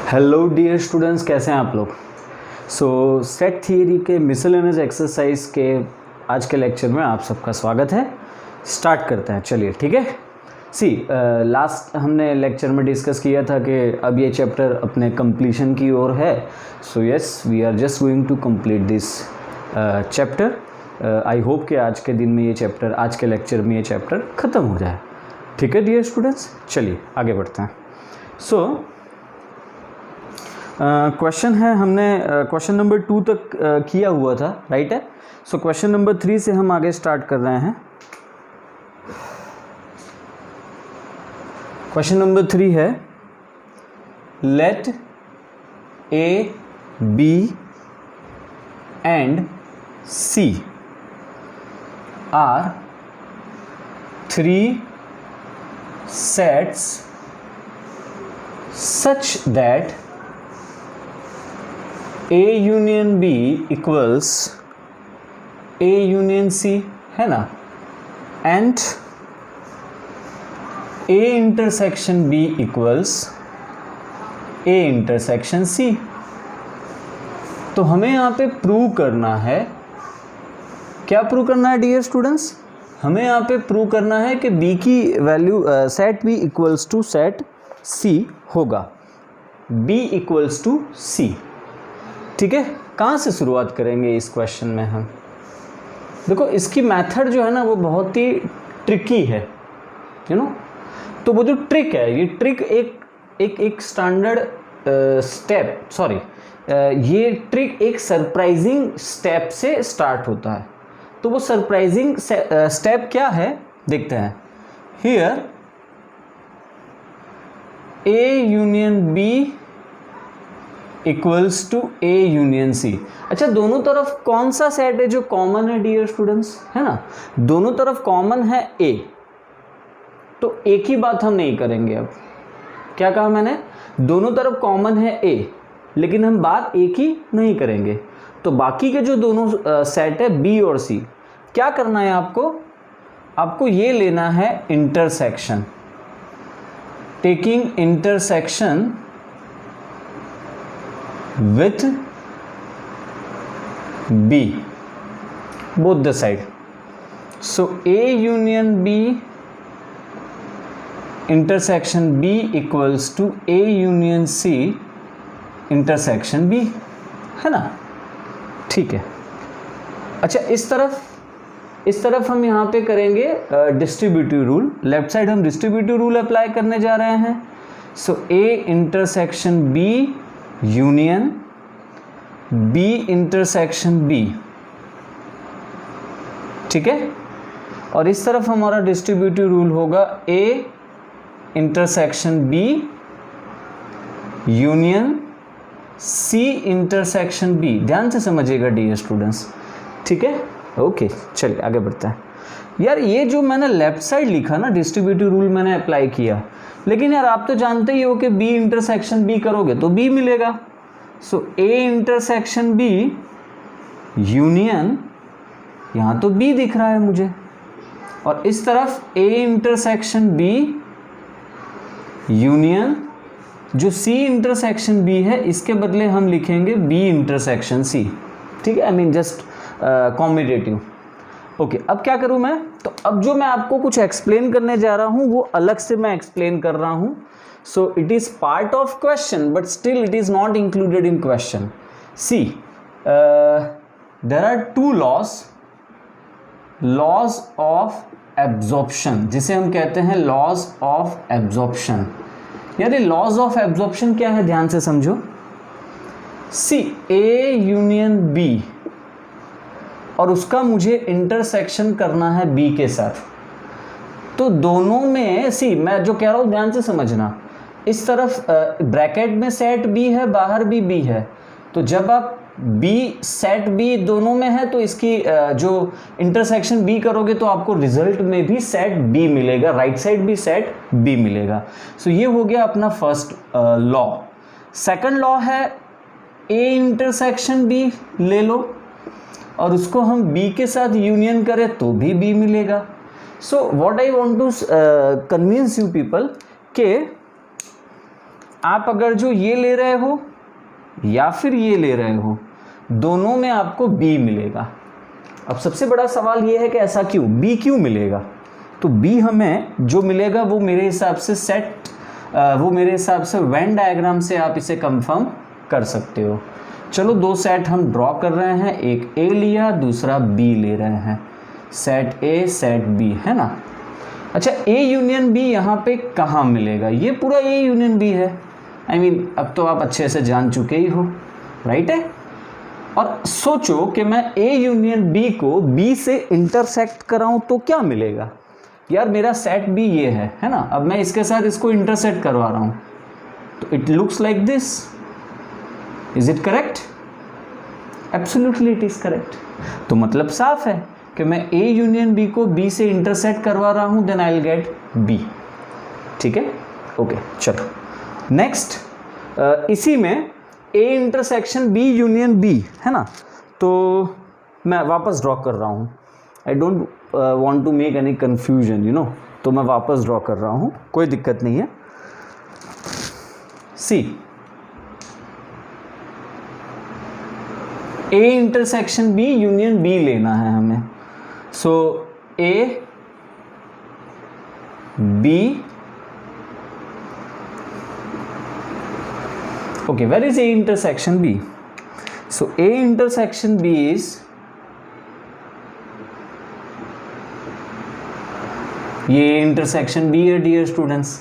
Hello dear students, कैसे हैं आप लोग। सेट थियरी के मिसलेनियस एक्सरसाइज के आज के लेक्चर में आप सबका स्वागत है। स्टार्ट करते हैं, चलिए ठीक है। लास्ट हमने लेक्चर में डिस्कस किया था कि अब ये चैप्टर अपने कंप्लीशन की ओर है। Yes, we are just going to complete this chapter. I hope कि आज के दिन में ये चैप्टर, आज के लेक्चर में ये चैप्टर ख़त्म हो जाए। ठीक है डियर स्टूडेंट्स, चलिए आगे बढ़ते हैं। क्वेश्चन है, हमने क्वेश्चन नंबर 2 तक किया हुआ था, राइट है। क्वेश्चन नंबर 3 से हम आगे स्टार्ट कर रहे हैं। क्वेश्चन नंबर 3 है, let A B and C are 3 sets such that A union B equals A union C, है ना, and A intersection B equals A intersection C। तो हमें यहाँ पे प्रूव करना है, क्या प्रूव करना है डियर स्टूडेंट्स, हमें यहाँ पे प्रूव करना है कि B की value set B equals to set C होगा, B इक्वल्स टू C। ठीक है, कहाँ से शुरुआत करेंगे इस क्वेश्चन में हम। देखो, इसकी मेथड जो है ना वो बहुत ही ट्रिकी है, यू नो। तो वो जो ट्रिक है, ये ट्रिक एक स्टैंडर्ड स्टेप, सॉरी, ये ट्रिक एक सरप्राइजिंग स्टेप से स्टार्ट होता है। तो वो सरप्राइजिंग स्टेप क्या है देखते हैं। Here A union B equals to A union C। अच्छा, दोनों तरफ कौन सा सेट है जो कॉमन है डियर स्टूडेंट्स, है ना, दोनों तरफ कॉमन है A। तो एक ही बात हम नहीं करेंगे। अब क्या कहा मैंने, दोनों तरफ कॉमन है A, लेकिन हम बात एक ही नहीं करेंगे। तो बाकी के जो दोनों सेट है B और C, क्या करना है आपको ये लेना है intersection, taking intersection with B, both the side. So A union B intersection B equals to A union C intersection B, है ना, ठीक है। अच्छा, इस तरफ हम यहाँ पे करेंगे डिस्ट्रीब्यूटिव रूल। लेफ्ट साइड हम डिस्ट्रीब्यूटिव रूल अप्लाई करने जा रहे हैं। So A intersection B union B intersection B, ठीक है। और इस तरफ हमारा डिस्ट्रीब्यूटिव रूल होगा A intersection B union C intersection B। ध्यान से समझिएगा डियर स्टूडेंट्स, ठीक है। ओके, चलिए आगे बढ़ते हैं। यार, ये जो मैंने लेफ्ट साइड लिखा ना, डिस्ट्रीब्यूटिव रूल मैंने अप्लाई किया, लेकिन यार आप तो जानते ही हो कि B इंटरसेक्शन B करोगे तो B मिलेगा। So A intersection B union, यहाँ तो B दिख रहा है मुझे, और इस तरफ A इंटरसेक्शन B यूनियन जो C इंटरसेक्शन B है, इसके बदले हम लिखेंगे B इंटरसेक्शन C, ठीक है। I mean just combinative. Okay, अब क्या करूं मैं, तो अब जो मैं आपको कुछ एक्सप्लेन करने जा रहा हूं वो अलग से मैं एक्सप्लेन कर रहा हूं। So it is part of question but still it is not included in question. See, there are two laws of absorption, जिसे हम कहते हैं लॉज ऑफ एब्जॉर्प्शन। यार, ये लॉज ऑफ एब्जॉर्प्शन क्या है, ध्यान से समझो। सी, A यूनियन B, और उसका मुझे इंटरसेक्शन करना है B के साथ। तो दोनों में, सी, मैं जो कह रहा हूँ ध्यान से समझना, इस तरफ ब्रैकेट में सेट B है, बाहर भी B है। तो जब आप B सेट B दोनों में है तो इसकी जो इंटरसेक्शन B करोगे तो आपको रिजल्ट में भी सेट B मिलेगा, राइट साइड भी सेट B मिलेगा। सो ये हो गया अपना फर्स्ट लॉ। सेकंड लॉ है A इंटरसेक्शन B ले लो और उसको हम B के साथ यूनियन करें तो भी B मिलेगा। So what I want to convince you people के आप अगर जो ये ले रहे हो या फिर ये ले रहे हो, दोनों में आपको B मिलेगा। अब सबसे बड़ा सवाल ये है कि ऐसा क्यों, B क्यों मिलेगा? तो B हमें जो मिलेगा वो मेरे हिसाब से वेन डायग्राम से आप इसे कंफर्म कर सकते हो। चलो दो सेट हम ड्रॉ कर रहे हैं, एक A लिया, दूसरा B ले रहे हैं, सेट A सेट B, है ना। अच्छा, A यूनियन B यहाँ पे कहाँ मिलेगा? ये पूरा A यूनियन B है। अब तो आप अच्छे से जान चुके ही हो, राइट है। और सोचो कि मैं A यूनियन B को B से इंटरसेक्ट कराऊं तो क्या मिलेगा? यार मेरा सेट B ये है ना। अब मैं इसके साथ इसको इंटरसेक्ट करवा रहा हूं, तो it looks like this. Is it correct? Absolutely it is correct. तो मतलब साफ है कि मैं A यूनियन B को B से इंटरसेक्ट करवा रहा हूं, then I will get B। ठीक है, ओके। चलो नेक्स्ट, इसी में A intersection B union B, है ना। तो मैं वापस ड्रॉ कर रहा हूँ, I don't want to make any confusion, you know. तो मैं वापस ड्रॉ कर रहा हूँ, कोई दिक्कत नहीं है। सी, A intersection B union B लेना है हमें। सो A B, okay, where is A intersection B? So A intersection B is, ये इंटरसेक्शन B है डियर स्टूडेंट्स,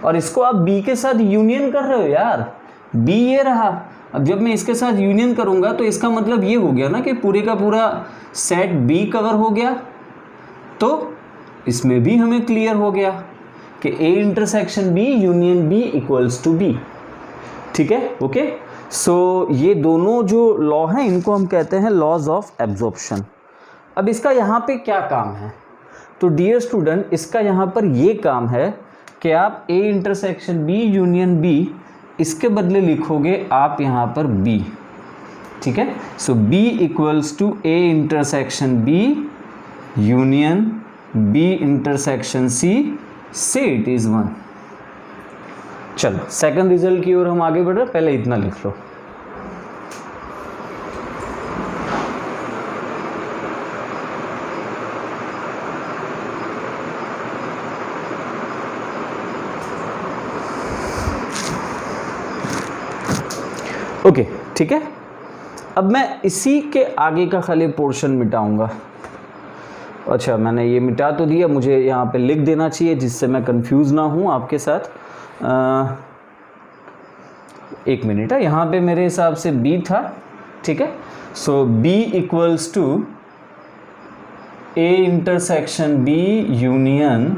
और इसको आप B के साथ यूनियन कर रहे हो यार। B ये रहा। अब जब मैं इसके साथ यूनियन करूंगा तो इसका मतलब ये हो गया ना कि पूरे का पूरा सेट B कवर हो गया। तो इसमें भी हमें क्लियर हो गया कि A intersection B union B equals to B। ठीक है, ओके। सो ये दोनों जो लॉ हैं इनको हम कहते हैं लॉज ऑफ एब्जॉर्प्शन। अब इसका यहाँ पे क्या काम है? तो डियर स्टूडेंट, इसका यहाँ पर ये काम है कि आप A intersection B union B, इसके बदले लिखोगे आप यहाँ पर B। ठीक है, so B equals to A intersection B union B intersection C, से इट इज़ 1। चलो सेकंड रिजल्ट की ओर हम आगे बढ़ रहे, पहले इतना लिख लो। ओके, ठीक है। अब मैं इसी के आगे का खाली पोर्शन मिटाऊंगा। अच्छा, मैंने ये मिटा तो दिया, मुझे यहाँ पे लिख देना चाहिए जिससे मैं कंफ्यूज ना हूँ आपके साथ। एक मिनट है, यहाँ पे मेरे हिसाब से B था। ठीक है, so B equals to A intersection B union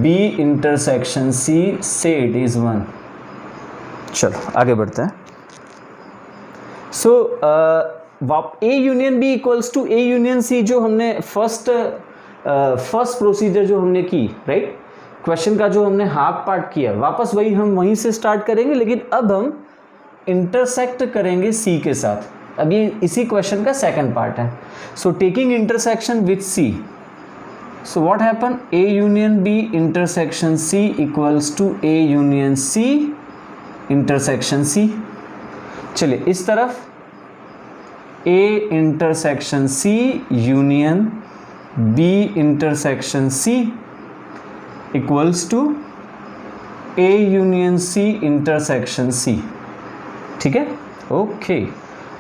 B intersection C, से इट इज़ 1। चलो आगे बढ़ते हैं। So A union B equals to A union C, जो हमने फर्स्ट प्रोसीजर जो हमने की, राइट, क्वेश्चन का जो हमने हाफ पार्ट किया, वापस वही हम वहीं से स्टार्ट करेंगे, लेकिन अब हम इंटरसेक्ट करेंगे C के साथ। अब ये इसी क्वेश्चन का सेकंड पार्ट है। So taking intersection with C, so what happen, A union B intersection C equals to A union C intersection C। चलिए इस तरफ A intersection C union B intersection C equals to A union C intersection C। ठीक है, okay.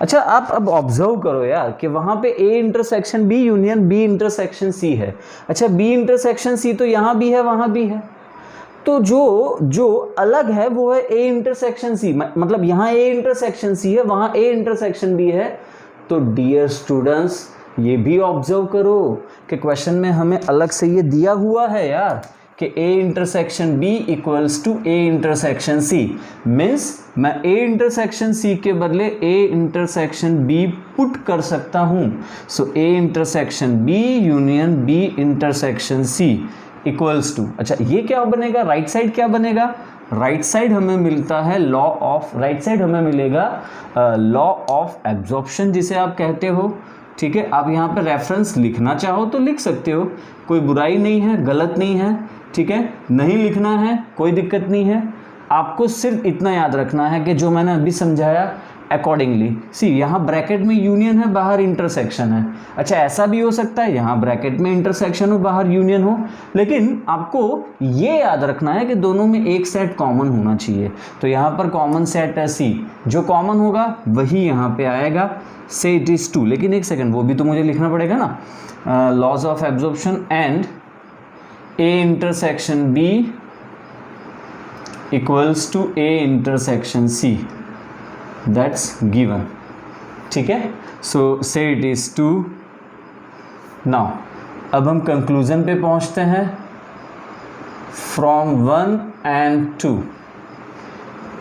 अच्छा, आप अब observe करो यार कि वहाँ पे A intersection B union B intersection C है। अच्छा, B इंटरसेक्शन C तो यहाँ भी है, वहाँ भी है। तो जो अलग है वो है A इंटरसेक्शन C, मतलब यहाँ A इंटरसेक्शन C है, वहाँ A इंटरसेक्शन B है। तो डियर स्टूडेंट्स, ये भी ऑब्जर्व करो कि क्वेश्चन में हमें अलग से ये दिया हुआ है यार कि A intersection B equals to A intersection C। Means मैं A इंटरसेक्शन C के बदले A इंटरसेक्शन B पुट कर सकता हूँ। So A intersection B union B intersection C equals to, अच्छा ये क्या बनेगा, राइट साइड क्या बनेगा, राइट साइड हमें मिलता है लॉ ऑफ, राइट साइड हमें मिलेगा लॉ ऑफ एब्जॉर्प्शन जिसे आप कहते हो। ठीक है, आप यहाँ पे रेफरेंस लिखना चाहो तो लिख सकते हो, कोई बुराई नहीं है, गलत नहीं है। ठीक है, नहीं लिखना है कोई दिक्कत नहीं है। आपको सिर्फ इतना याद रखना है कि जो मैंने अभी समझाया अकॉर्डिंगली। सी यहाँ ब्रैकेट में यूनियन है, बाहर इंटरसेक्शन है। अच्छा ऐसा भी हो सकता है यहाँ ब्रैकेट में इंटरसेक्शन हो, बाहर यूनियन हो, लेकिन आपको ये याद रखना है कि दोनों में एक सेट कॉमन होना चाहिए। तो यहाँ पर कॉमन सेट है सी, जो कॉमन होगा वही यहाँ पे आएगा, से इट इज़ 2। लेकिन एक सेकेंड, वो भी तो मुझे लिखना पड़ेगा ना, laws of absorption and A intersection B equals to A intersection C, that's given. ठीक है, सो से इट इज 2। नाउ अब हम कंक्लूजन पे पहुंचते हैं। From 1 and 2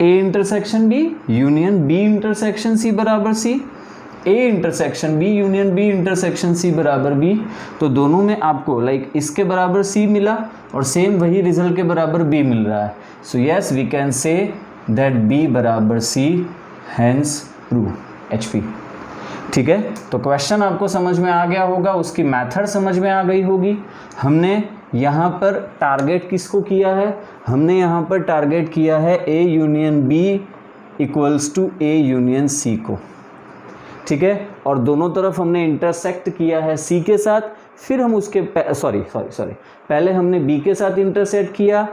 A intersection B union B intersection C बराबर C, A intersection B union B intersection C बराबर बी। तो दोनों में आपको लाइक इसके बराबर सी मिला और सेम वही रिजल्ट के बराबर बी मिल रहा है। So yes we can say that B बराबर सी, हैंस प्रूव HP। ठीक है, तो क्वेश्चन आपको समझ में आ गया होगा, उसकी मेथड समझ में आ गई होगी। हमने यहाँ पर टारगेट किसको किया है, हमने यहाँ पर टारगेट किया है A union B equals to A union C को। ठीक है, और दोनों तरफ हमने इंटरसेक्ट किया है C के साथ, फिर हम उसके पहले हमने B के साथ इंटरसेक्ट किया,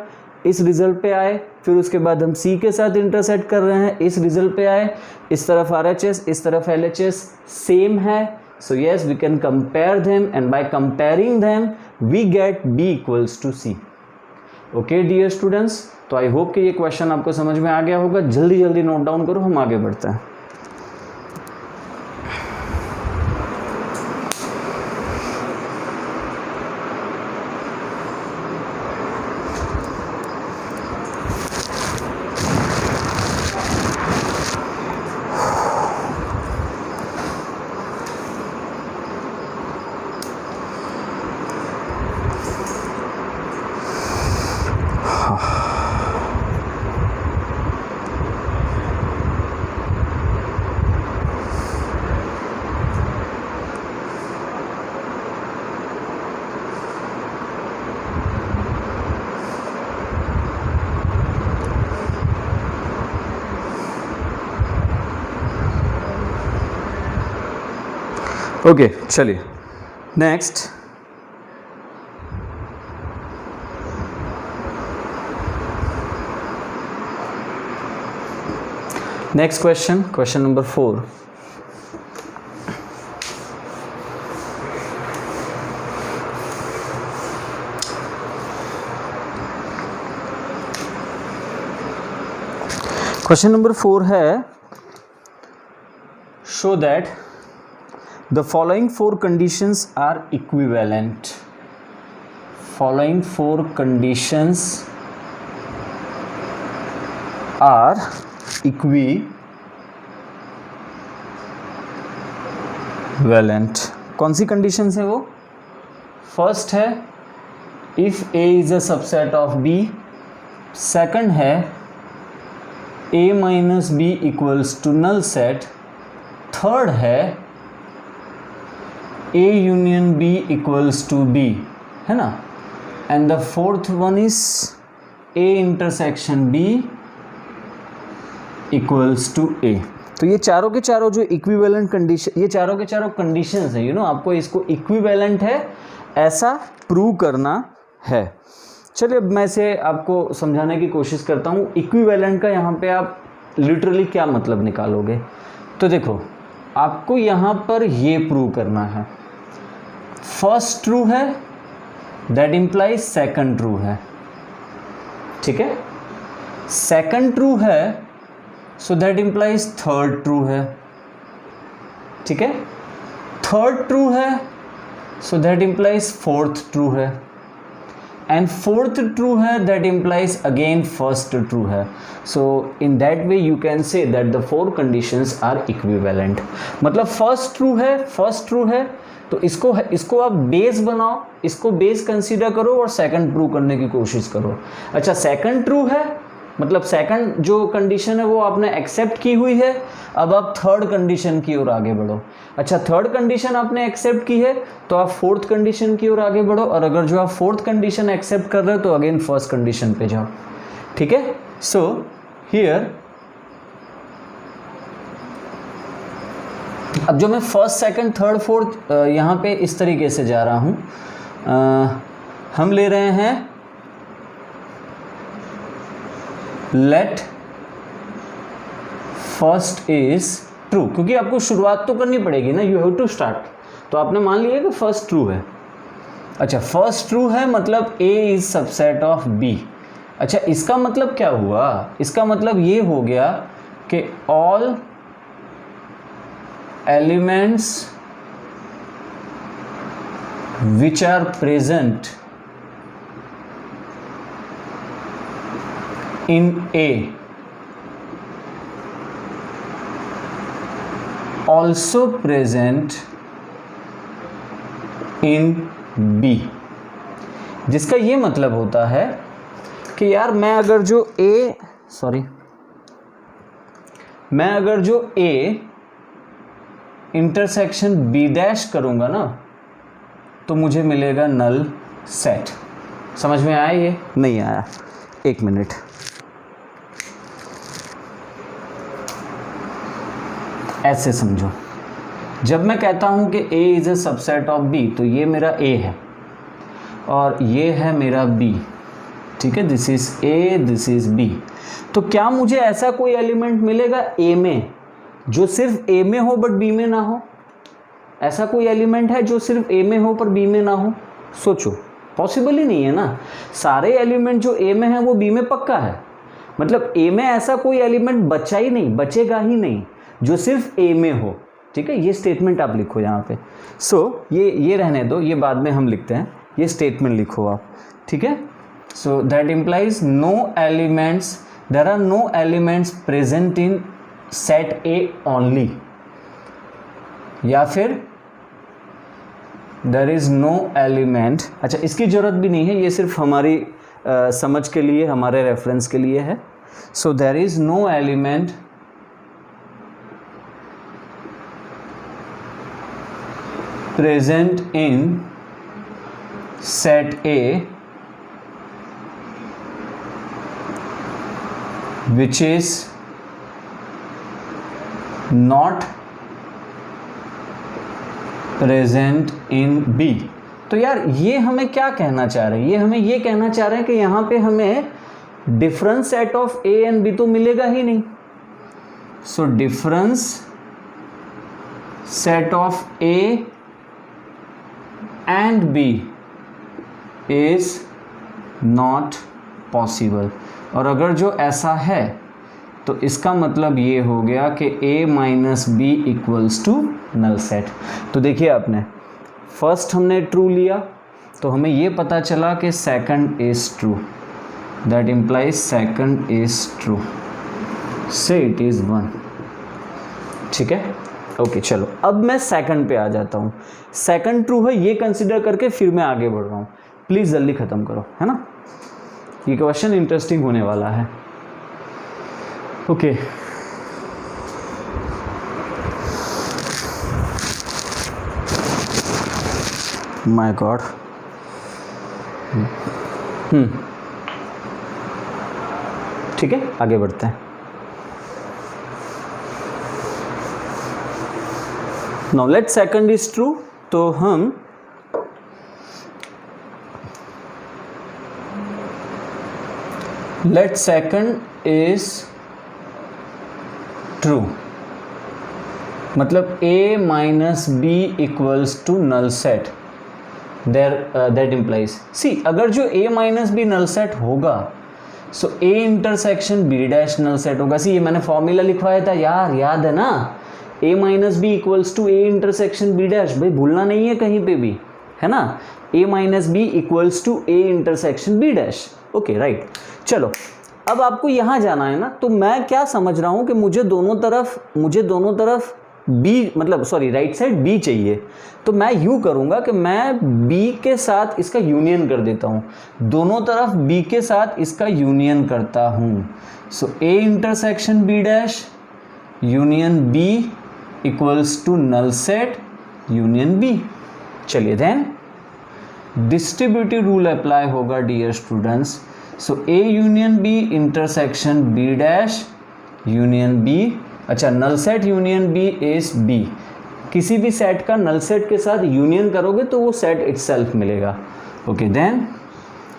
इस रिजल्ट पे आए, फिर उसके बाद हम C के साथ इंटरसेक्ट कर रहे हैं, इस रिजल्ट पे आए। इस तरफ RHS, इस तरफ LHS सेम है, so yes we can compare them and by comparing them we get B equals to C। Okay dear students, तो आई होप कि ये क्वेश्चन आपको समझ में आ गया होगा। जल्दी जल्दी नोट डाउन करो, हम आगे बढ़ते हैं। ओके चलिए next. Next question, question number 4। Question number 4 है, show that the following 4 conditions are equivalent. Following 4 conditions are equivalent. कौन सी conditions है वो? फर्स्ट है if A is a subset of B, second है A minus B equals to null set, third है A union B equals to B, है ना, and the fourth one is A intersection B equals to A। तो ये चारों के चारों जो इक्विवेलेंट कंडीशन, ये चारों के चारों कंडीशंस है, आपको इसको इक्विवेलेंट है ऐसा प्रूव करना है। चलिए अब मैं इसे आपको समझाने की कोशिश करता हूँ। इक्विवेलेंट का यहाँ पे आप लिटरली क्या मतलब निकालोगे, तो देखो आपको यहाँ पर ये प्रूव करना है, फर्स्ट ट्रू है दैट इंप्लाइज सेकंड ट्रू है, ठीक है, सेकंड ट्रू है so that implies third true है, ठीक है, थर्ड ट्रू है so that implies fourth true है, एंड फोर्थ ट्रू है that implies again first true है। So in that way you can say that the 4 conditions are equivalent. मतलब first true है तो इसको आप बेस बनाओ, इसको बेस कंसीडर करो और सेकंड प्रूव करने की कोशिश करो। अच्छा सेकंड ट्रू है मतलब सेकंड जो कंडीशन है वो आपने एक्सेप्ट की हुई है, अब आप थर्ड कंडीशन की ओर आगे बढ़ो। अच्छा थर्ड कंडीशन आपने एक्सेप्ट की है तो आप फोर्थ कंडीशन की ओर आगे बढ़ो, और अगर जो आप फोर्थ कंडीशन एक्सेप्ट कर रहे हो तो अगेन फर्स्ट कंडीशन पे जाओ, ठीक है। सो हियर अब जो मैं फर्स्ट सेकंड थर्ड फोर्थ यहाँ पे इस तरीके से जा रहा हूँ, हम ले रहे हैं लेट फर्स्ट इज ट्रू, क्योंकि आपको शुरुआत तो करनी पड़ेगी ना, यू हैव टू स्टार्ट। तो आपने मान लिया कि फर्स्ट ट्रू है। अच्छा, फर्स्ट ट्रू है मतलब A is subset of B। अच्छा, इसका मतलब क्या हुआ? इसका मतलब ये हो गया कि all elements which are present in A also present in B। जिसका ये मतलब होता है कि यार मैं अगर जो A इंटरसेक्शन B डैश करूंगा ना, तो मुझे मिलेगा नल सेट। समझ में आया? ये नहीं आया, एक मिनट। ऐसे समझो, जब मैं कहता हूं कि A is a subset of B, तो ये मेरा A है और ये है मेरा B, ठीक है, this is A, this is B। तो क्या मुझे ऐसा कोई एलिमेंट मिलेगा A में जो सिर्फ A में हो बट B में ना हो? ऐसा कोई एलिमेंट है जो सिर्फ A में हो पर B में ना हो? सोचो, पॉसिबल ही नहीं है ना। सारे एलिमेंट जो A में हैं वो B में पक्का है, मतलब A में ऐसा कोई एलिमेंट बचा ही नहीं, बचेगा ही नहीं जो सिर्फ A में हो। ठीक है, ये स्टेटमेंट आप लिखो यहाँ पे। ये रहने दो, ये बाद में हम लिखते हैं, ये स्टेटमेंट लिखो आप। ठीक है, so that implies no elements, there are no elements present in set A only, या फिर देयर इज नो एलिमेंट। अच्छा, इसकी जरूरत भी नहीं है, ये सिर्फ हमारी समझ के लिए, हमारे रेफरेंस के लिए है। So there is no element present in set A which is not present in B। तो यार ये हमें क्या कहना चाह रहे हैं? ये हमें ये कहना चाह रहे हैं कि यहाँ पे हमें difference set of A and B तो मिलेगा ही नहीं। So difference set of A and B is not possible। और अगर जो ऐसा है तो इसका मतलब ये हो गया कि A minus B equals to null set. तो देखिए, आपने फर्स्ट हमने ट्रू लिया तो हमें ये पता चला कि second is true, that implies second is true, say it is 1। ठीक है, ओके, चलो अब मैं सेकंड पे आ जाता हूँ। सेकंड ट्रू है ये कंसिडर करके फिर मैं आगे बढ़ रहा हूँ। प्लीज़ जल्दी ख़त्म करो, है ना, ये क्वेश्चन इंटरेस्टिंग होने वाला है। Okay, my god. ठीक है, आगे बढ़ते हैं। Now let second is true, तो हम लेट सेकंड इज ट्रू, मतलब A minus B equals to null set, that implies C, अगर जो A minus B null set होगा so A intersection B dash null set होगा। C, ये मैंने formula लिखवाया था यार, याद है ना, A minus B equals to A intersection B dash, भाई भूलना नहीं है कहीं पे भी, है ना, A minus B equals to A intersection B dash. Okay, right. चलो अब आपको यहाँ जाना है ना, तो मैं क्या समझ रहा हूँ कि मुझे दोनों तरफ B, मतलब सॉरी राइट साइड B चाहिए। तो मैं यूँ करूँगा कि मैं B के साथ इसका यूनियन कर देता हूँ, दोनों तरफ B के साथ इसका यूनियन करता हूँ। So A intersection B dash union B equals to null set union B। चलिए देन डिस्ट्रीब्यूटिव रूल अप्लाई होगा dear students. So A union B intersection B dash union B, अच्छा null set union B is B, किसी भी set का null set के साथ union करोगे तो वो सेट इटसेल्फ मिलेगा। ओके देन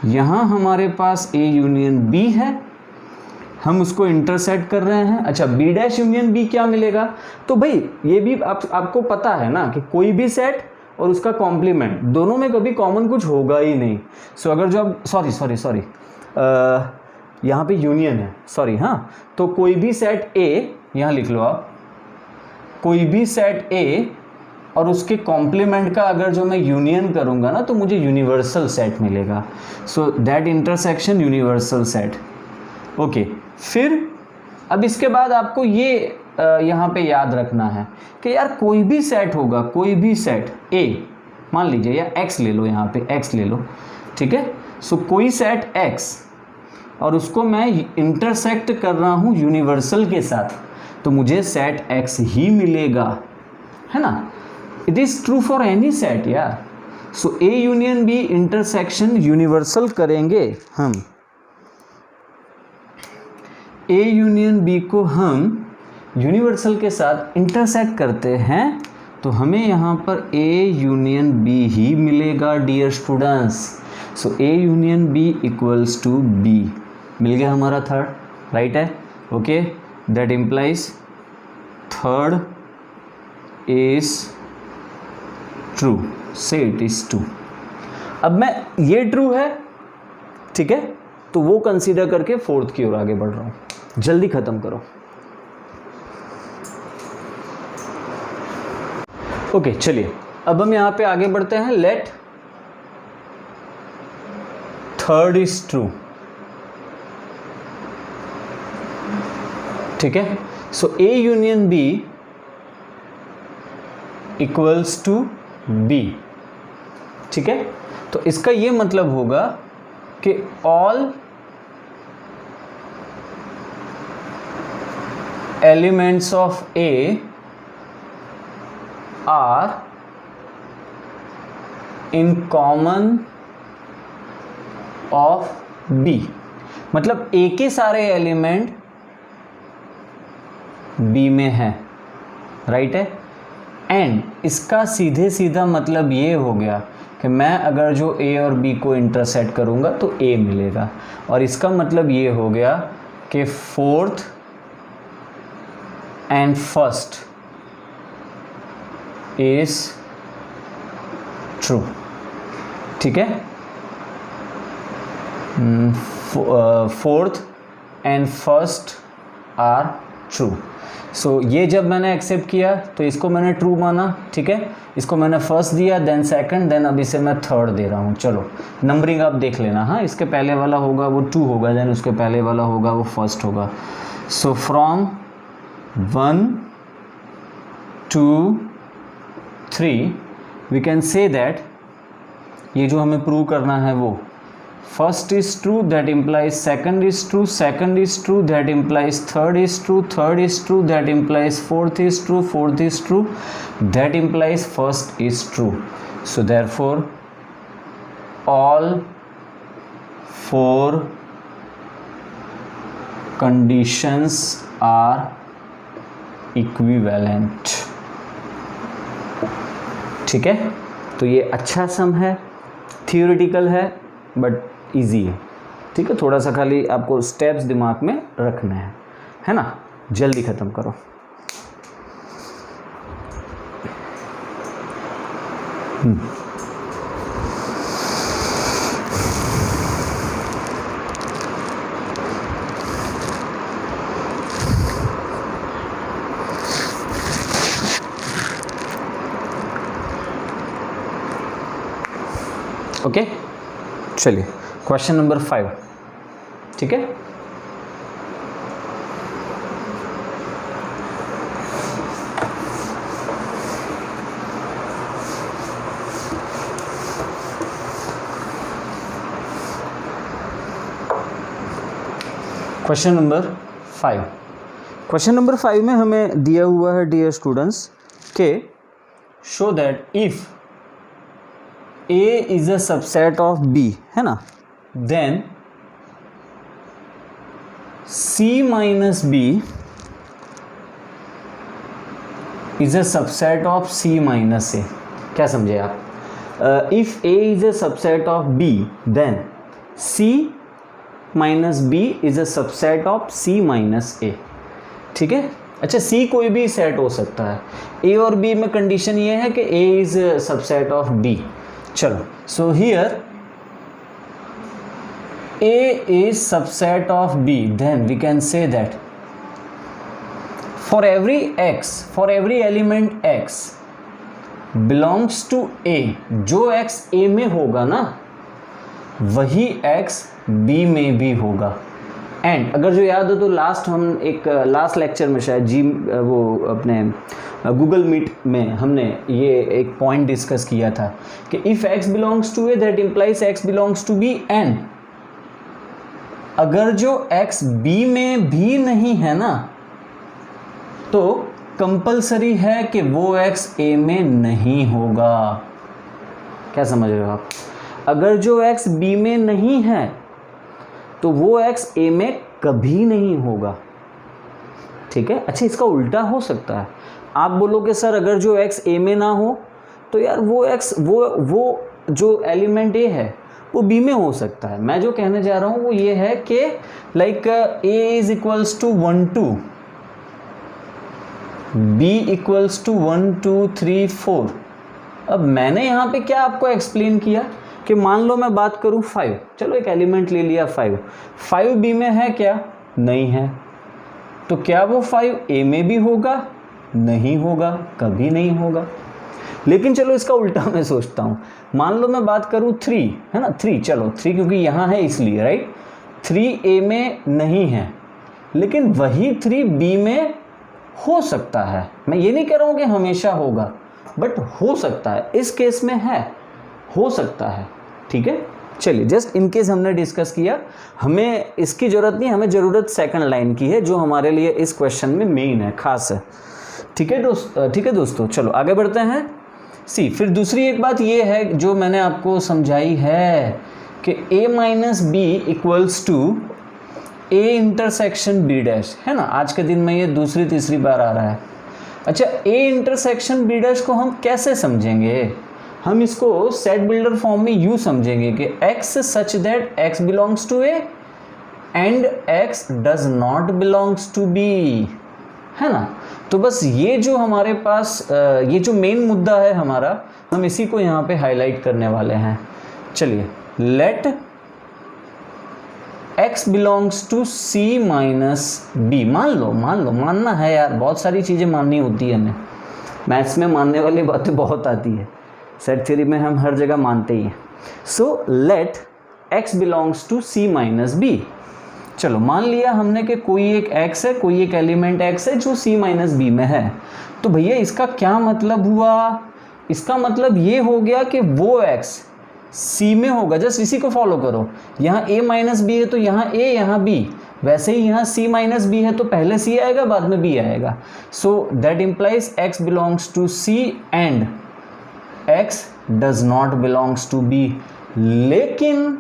यहाँ हमारे पास ए यूनियन बी है, हम उसको इंटरसेक्ट कर रहे हैं। अच्छा बी डैश यूनियन बी क्या मिलेगा, तो भाई ये भी आपको पता है ना कि कोई भी सेट और उसका कॉम्प्लीमेंट दोनों में कभी कॉमन कुछ होगा ही नहीं। सो अगर जो आप सॉरी यहाँ पे यूनियन है, सॉरी हाँ, तो कोई भी सेट ए, यहाँ लिख लो आप, कोई भी सेट ए और उसके कॉम्प्लीमेंट का अगर जो मैं यूनियन करूँगा ना तो मुझे यूनिवर्सल सेट मिलेगा। So that intersection universal set. Okay फिर अब इसके बाद आपको ये यहाँ पे याद रखना है कि यार कोई भी सेट होगा, कोई भी सेट ए मान लीजिए, या एक्स ले लो, यहाँ पे एक्स ले लो, ठीक है। सो कोई सेट एक्स और उसको मैं इंटरसेक्ट कर रहा हूँ यूनिवर्सल के साथ, तो मुझे सेट एक्स ही मिलेगा, है ना। It is true for any set यार। So A union B intersection universal करेंगे हम, ए यूनियन बी को हम यूनिवर्सल के साथ इंटरसेक्ट करते हैं तो हमें यहाँ पर ए यूनियन बी ही मिलेगा dear students. So A union B equals to B, मिल गया हमारा थर्ड, राइट है। Okay that implies third is true, say it is true. अब मैं ये ट्रू है, ठीक है, तो वो कंसीडर करके फोर्थ की ओर आगे बढ़ रहा हूँ, जल्दी खत्म करो। ओके चलिए अब हम यहां पे आगे बढ़ते हैं। लेट थर्ड इज ट्रू, ठीक है। So A union B equals to B, ठीक है। तो इसका ये मतलब होगा कि all elements of A are in common of B, मतलब A के सारे एलिमेंट B में है, राइट है। एंड इसका सीधे सीधा मतलब ये हो गया कि मैं अगर जो A और B को इंटरसेक्ट करूंगा तो A मिलेगा, और इसका मतलब ये हो गया कि fourth and first is true, ठीक है। Fourth and first are true. So ये जब मैंने एक्सेप्ट किया तो इसको मैंने ट्रू माना, ठीक है। इसको मैंने फर्स्ट दिया, देन सेकंड, देन अब इसे मैं थर्ड दे रहा हूँ। चलो नंबरिंग आप देख लेना, हाँ, इसके पहले वाला होगा वो टू होगा, देन उसके पहले वाला होगा वो फर्स्ट होगा। So from 1 2 3 we can say that ये जो हमें प्रूव करना है वो first is true, that implies second is true, second is true, that implies third is true, third is true, that implies fourth is true, fourth is true, that implies first is true. So therefore all four conditions are equivalent, ठीक है। तो ये अच्छा सम है, theoretical है but easy है, ठीक है। थोड़ा सा खाली आपको स्टेप्स दिमाग में रखने हैं, है ना। जल्दी खत्म करो। ओके चलिए क्वेश्चन नंबर 5, ठीक है। क्वेश्चन नंबर 5, क्वेश्चन नंबर 5 में हमें दिया हुआ है डियर स्टूडेंट्स के show that if A is a subset of B, है ना, then C minus B is a subset of C minus A. क्या समझे आप? If A is a subset of B, then C minus B is a subset of C minus A. ठीक है? अच्छा, C कोई भी सेट हो सकता है. A और B में कंडीशन ये है कि A is a subset of B. चलो, so here A is subset of B, then we can say that for every element X belongs to A, जो X A में होगा ना वही X B में भी होगा. एंड अगर जो याद हो तो लास्ट लेक्चर में शायद वो अपने गूगल मीट में हमने ये एक पॉइंट डिस्कस किया था कि if X belongs to A that implies X belongs to B, and अगर जो X B में भी नहीं है ना तो कंपलसरी है कि वो X A में नहीं होगा. क्या समझ रहे हो आप? अगर जो X B में नहीं है तो वो X A में कभी नहीं होगा. ठीक है. अच्छा, इसका उल्टा हो सकता है. आप बोलोगे सर अगर जो X A में ना हो तो यार वो जो एलिमेंट A है वो B में हो सकता है. मैं जो कहने जा रहा हूँ वो ये है कि like A is equals to 1 2, B equals to 1 2 3 4. अब मैंने यहाँ पे क्या आपको एक्सप्लेन किया कि मान लो मैं बात करूँ 5, चलो एक एलिमेंट ले लिया 5 B में है क्या? नहीं है. तो क्या वो 5 A में भी होगा? नहीं होगा, कभी नहीं होगा. लेकिन चलो इसका उल्टा मैं सोचता हूँ. मान लो मैं बात करूँ 3, है ना, 3, चलो 3 क्योंकि यहाँ है इसलिए, राइट. 3 A में नहीं है लेकिन वही 3 B में हो सकता है. मैं ये नहीं कह रहा हूँ कि हमेशा होगा, बट हो सकता है. इस केस में है, हो सकता है. ठीक है. चलिए, जस्ट इन केस हमने डिस्कस किया, हमें इसकी ज़रूरत नहीं, हमें ज़रूरत सेकंड लाइन की है जो हमारे लिए इस क्वेश्चन में मेन है, खास है. ठीक है दोस्तों, चलो आगे बढ़ते हैं. फिर दूसरी एक बात ये है जो मैंने आपको समझाई है कि A minus B equals to A intersection B dash, है ना. आज के दिन में ये दूसरी तीसरी बार आ रहा है. अच्छा, A इंटरसेक्शन B डैश को हम कैसे समझेंगे? हम इसको सेट बिल्डर फॉर्म में यूँ समझेंगे कि X such that X belongs to A and X does not belongs to B, है ना. तो बस ये जो हमारे पास ये जो मेन मुद्दा है हमारा, हम इसी को यहाँ पे हाईलाइट करने वाले हैं. चलिए, let X belongs to C minus B. मानना है यार, बहुत सारी चीज़ें माननी होती है हमें. मैथ्स में मानने वाली बातें बहुत आती है, सेट थ्योरी में हम हर जगह मानते ही हैं. So let X belongs to C minus B. चलो, मान लिया हमने कि कोई एक X है, कोई एक एलिमेंट X है जो C माइनस B में है. तो भैया इसका क्या मतलब हुआ? इसका मतलब ये हो गया कि वो X C में होगा. जस्ट इसी को फॉलो करो. यहाँ A माइनस B है तो यहाँ A, यहाँ B. वैसे ही यहाँ C माइनस B है तो पहले C आएगा बाद में B आएगा. So that implies X belongs to C and X does not belongs to B. लेकिन,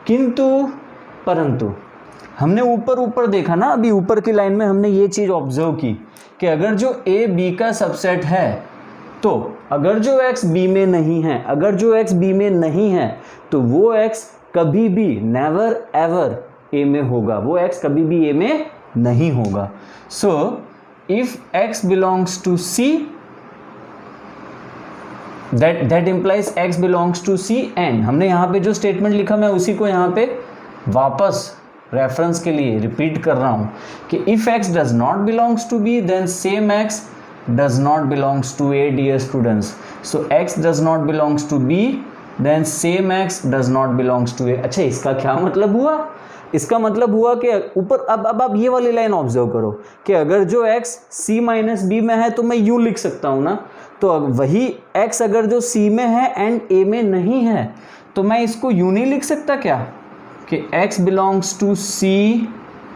किंतु, परंतु हमने ऊपर देखा ना, अभी ऊपर की लाइन में हमने ये चीज़ ऑब्जर्व की कि अगर जो A B का सबसेट है तो अगर जो X B में नहीं है, अगर जो X B में नहीं है तो वो X कभी भी, नेवर एवर A में होगा. वो X कभी भी A में नहीं होगा. So if X belongs to C, that implies X belongs to C and हमने यहाँ पे जो स्टेटमेंट लिखा मैं उसी को यहाँ पे वापस रेफरेंस के लिए रिपीट कर रहा हूँ कि if X does not belongs to B then same X does not belongs to A. Dear students, so X does not belongs to B then same X does not belongs to A. अच्छा, इसका क्या मतलब हुआ? इसका मतलब हुआ कि ऊपर अब आप ये वाली लाइन ऑब्जर्व करो कि अगर जो X C माइनस B में है तो मैं यूँ लिख सकता हूँ ना. तो वही X अगर जो C में है एंड A में नहीं है तो मैं इसको यूँ नहीं लिख सकता क्या कि X belongs to C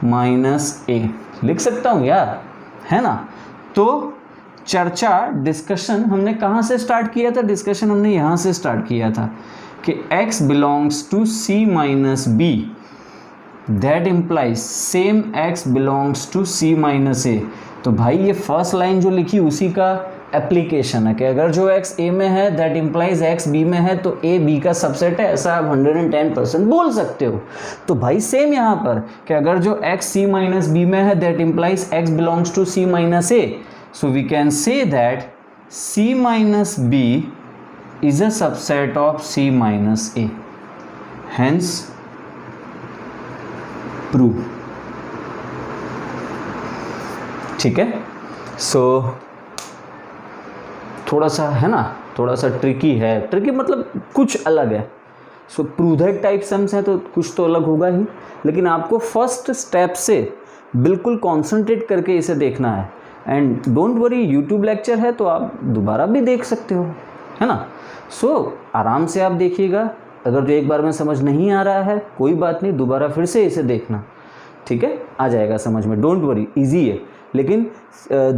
minus A. लिख सकता हूँ यार, है ना. तो चर्चा, डिस्कशन हमने कहाँ से स्टार्ट किया था? डिस्कशन हमने यहाँ से स्टार्ट किया था कि X belongs to C minus B that implies same x belongs to c minus A. तो भाई ये फर्स्ट लाइन जो लिखी उसी का एप्लीकेशन है कि अगर जो x a में है दैट इम्प्लाइज x b में है तो a b का सबसेट है, ऐसा आप 110% बोल सकते हो। तो भाई सेम यहाँ पर कि अगर जो x c माइनस b में है that implies x belongs to c minus a, so we can say that c minus b is a subset of c minus a, hence prove। ठीक है, सो थोड़ा सा है ना, थोड़ा सा ट्रिकी है, ट्रिकी मतलब कुछ अलग है। सो प्रूव दैट टाइप सम्स हैं तो कुछ तो अलग होगा ही, लेकिन आपको फर्स्ट स्टेप से बिल्कुल कॉन्सेंट्रेट करके इसे देखना है। And don't worry, YouTube lecture है तो आप दोबारा भी देख सकते हो, है ना। सो आराम से आप देखिएगा, अगर जो एक बार में समझ नहीं आ रहा है कोई बात नहीं, दोबारा फिर से इसे देखना, ठीक है, आ जाएगा समझ में, डोंट वरी, इजी है, लेकिन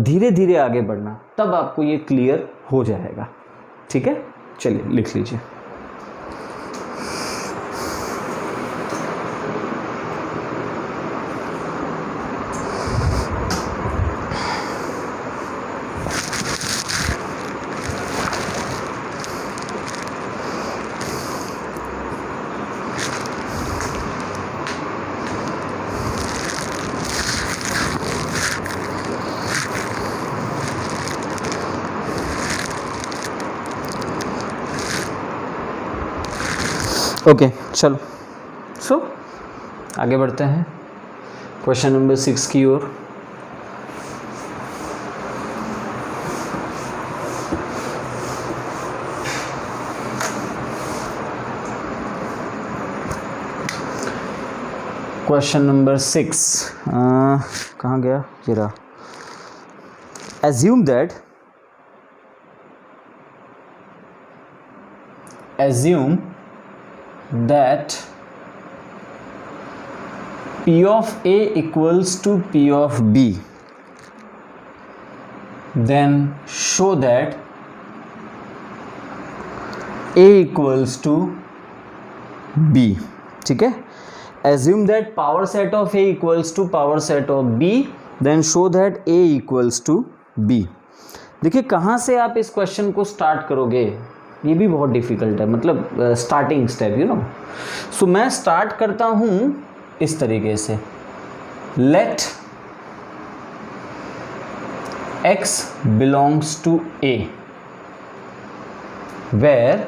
धीरे धीरे आगे बढ़ना, तब आपको ये क्लियर हो जाएगा। ठीक है, चलिए लिख लीजिए। ओके चलो, सो आगे बढ़ते हैं क्वेश्चन नंबर 6 की ओर। क्वेश्चन नंबर 6 कहाँ गया, ये रहा। assume that P of A equals to P of B, then show that A equals to B। ठीक है, assume that power set of A equals to power set of B, then show that A equals to B। देखिए कहाँ से आप इस question को start करोगे, ये भी बहुत डिफिकल्ट है, मतलब starting step you know. So मैं स्टार्ट करता हूं इस तरीके से, let x belongs to A where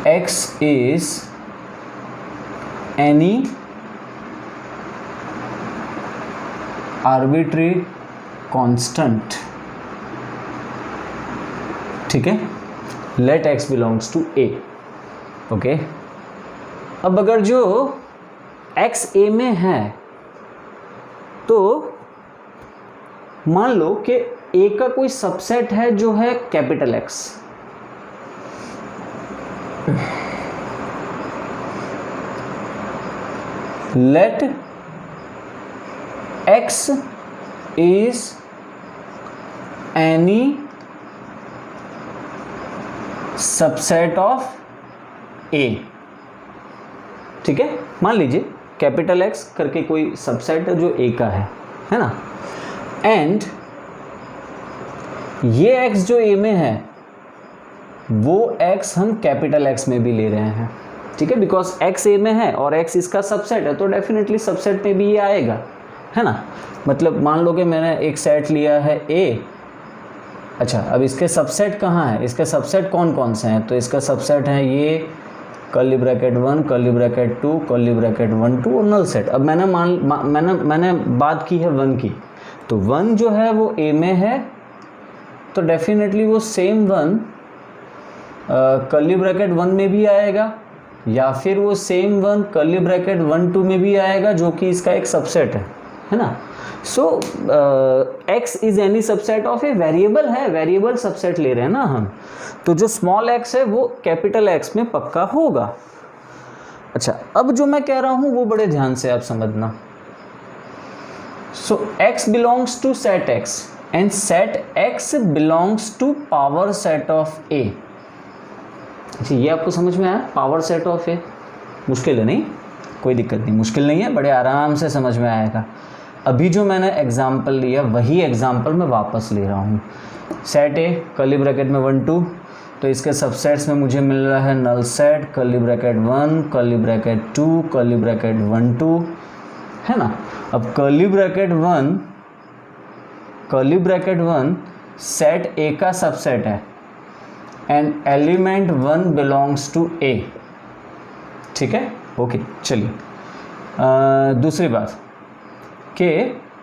x is any arbitrary constant. ठीक है, let x belongs to A। Okay, अब अगर जो x A में है तो मान लो कि A का कोई सबसेट है जो है capital X। Let x is any subset of A। ठीक है, मान लीजिए कैपिटल X करके कोई सबसेट है जो A का है ना, एंड ये X जो A में है वो X हम कैपिटल X में भी ले रहे हैं। ठीक है, बिकॉज X A में है और X इसका सबसेट है तो डेफिनेटली सबसेट में भी ये आएगा, है ना। मतलब मान लो कि मैंने एक सेट लिया है A। अच्छा, अब इसके सबसेट कहाँ है, इसके सबसेट कौन कौन से हैं, तो इसका सबसेट है ये curly bracket 1, curly bracket 2, curly bracket 1 2 और नल सेट। अब मैंने बात की है 1 की, तो 1 जो है वो A में है तो डेफिनेटली वो सेम 1 कर्ली ब्रैकेट 1 में भी आएगा, या फिर वो सेम 1 कर्ली ब्रैकेट 1 2 में भी आएगा जो कि इसका एक सबसेट है ना। सो x is any subset of a variable है, वेरिएबल सबसेट ले रहे हैं ना हम, तो जो स्मॉल x है वो कैपिटल X में पक्का होगा। अच्छा, अब जो मैं कह रहा हूं वो बड़े ध्यान से आप समझना। So x belongs to set x and set x belongs to power set of A। अच्छा, ये आपको समझ में आया? पावर सेट ऑफ ए मुश्किल है नहीं, कोई दिक्कत नहीं, मुश्किल नहीं है, बड़े आराम से समझ में आएगा। अभी जो मैंने एग्जाम्पल लिया वही एग्जाम्पल मैं वापस ले रहा हूँ। सेट ए कर्ली ब्रैकेट में 1 2, तो इसके सबसेट्स में मुझे मिल रहा है null set curly bracket 1 curly bracket 2 curly bracket 1 2, है ना। अब कर्ली ब्रैकेट 1 सेट ए का सबसेट है एंड एलिमेंट 1 बिलोंग्स टू ए, ठीक है, ओके। चलिए दूसरी बात कि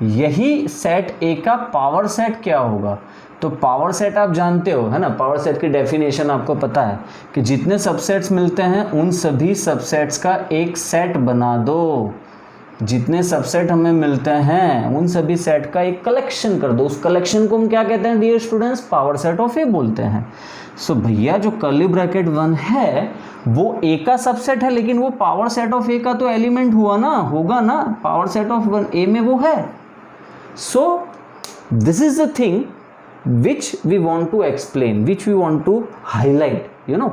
यही सेट ए का पावर सेट क्या होगा। तो पावर सेट आप जानते हो, है ना, पावर सेट की डेफिनेशन आपको पता है कि जितने सबसेट्स मिलते हैं उन सभी सबसेट्स का एक सेट बना दो। जितने सबसेट हमें मिलते हैं उन सभी सेट का एक कलेक्शन कर दो। उस कलेक्शन को हम क्या कहते हैं dear students? Power set of A बोलते हैं। सो भैया जो कर्ली ब्रैकेट 1 है वो ए का सबसेट है, लेकिन वो पावर सेट ऑफ ए का तो एलिमेंट होगा ना, पावर सेट ऑफ 1 ए में वो है। So this is the thing which we want to explain, which we want to highlight, you know.